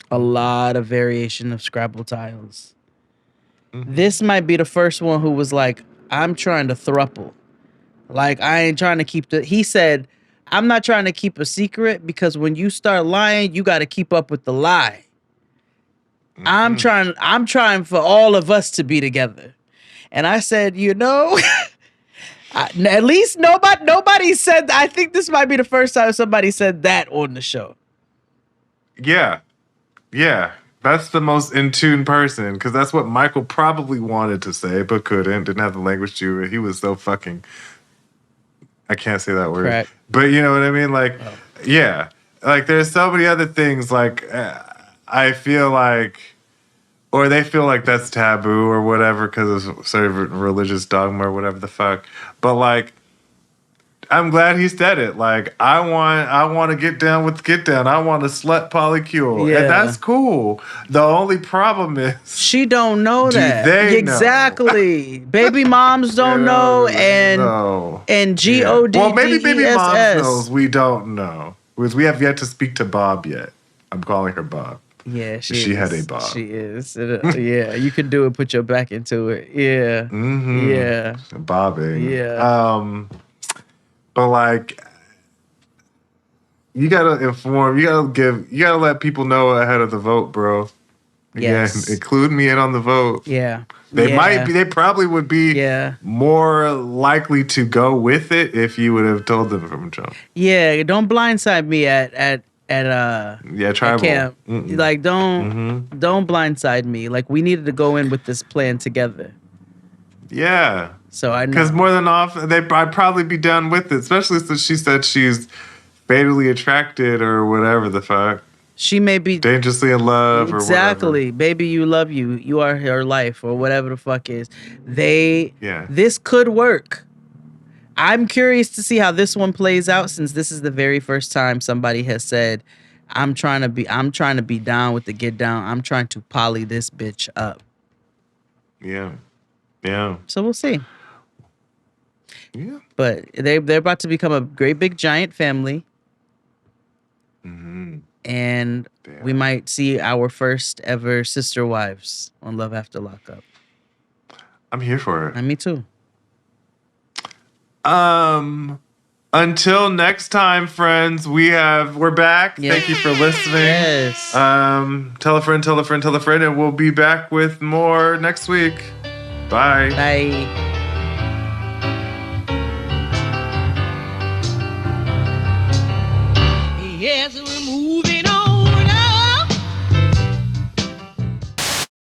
A lot of variation of Scrabble tiles. This might be the first one who was like, I'm trying to thruple. Like, I ain't trying to keep he said, I'm not trying to keep a secret because when you start lying, you got to keep up with the lie. I'm trying for all of us to be together. And I said, at least nobody said, I think this might be the first time somebody said that on the show. Yeah. Yeah. That's the most in tune person, because that's what Michael probably wanted to say, but didn't have the language to it. He was so fucking, I can't say that word. Correct. But you know what I mean? Like, yeah. Like, there's so many other things, like, I feel like, or they feel like that's taboo or whatever because of sort of religious dogma or whatever the fuck. But like, I'm glad he said it. Like, I want to get down with get down. I want to slut polycule. Yeah. And that's cool. The only problem is she don't know that. they exactly. Baby moms don't know, and GODDESS. Well, maybe baby moms knows. We don't know. Because we have yet to speak to Bob yet. I'm calling her Bob. Yeah, she had a Bob. She is. Yeah, you can do it. Put your back into it. Yeah. Mm-hmm. Yeah. Bobbing. Yeah. But like, you gotta inform. You gotta let people know ahead of the vote, bro. Yes. Again, include me in on the vote. Yeah. They might be. They probably would be. More likely to go with it if you would have told them from jump. Yeah. Don't blindside me at tribal camp. Like don't blindside me. Like we needed to go in with this plan together. Yeah. So I know. Because more than often, I'd probably be done with it, especially since she said she's fatally attracted or whatever the fuck. She may be dangerously in love or whatever. Exactly. Baby, you love you. You are her life or whatever the fuck is. This could work. I'm curious to see how this one plays out since this is the very first time somebody has said, I'm trying to be down with the get down. I'm trying to poly this bitch up. Yeah. Yeah. So we'll see. Yeah. But they're about to become a great big giant family. Mm-hmm. And we might see our first ever sister wives on Love After Lockup. I'm here for it. And me too. Until next time, friends, we're back. Yes. Thank you for listening. Yes. Tell a friend, tell a friend, tell a friend, and we'll be back with more next week. Bye. Bye. Yes, we're moving.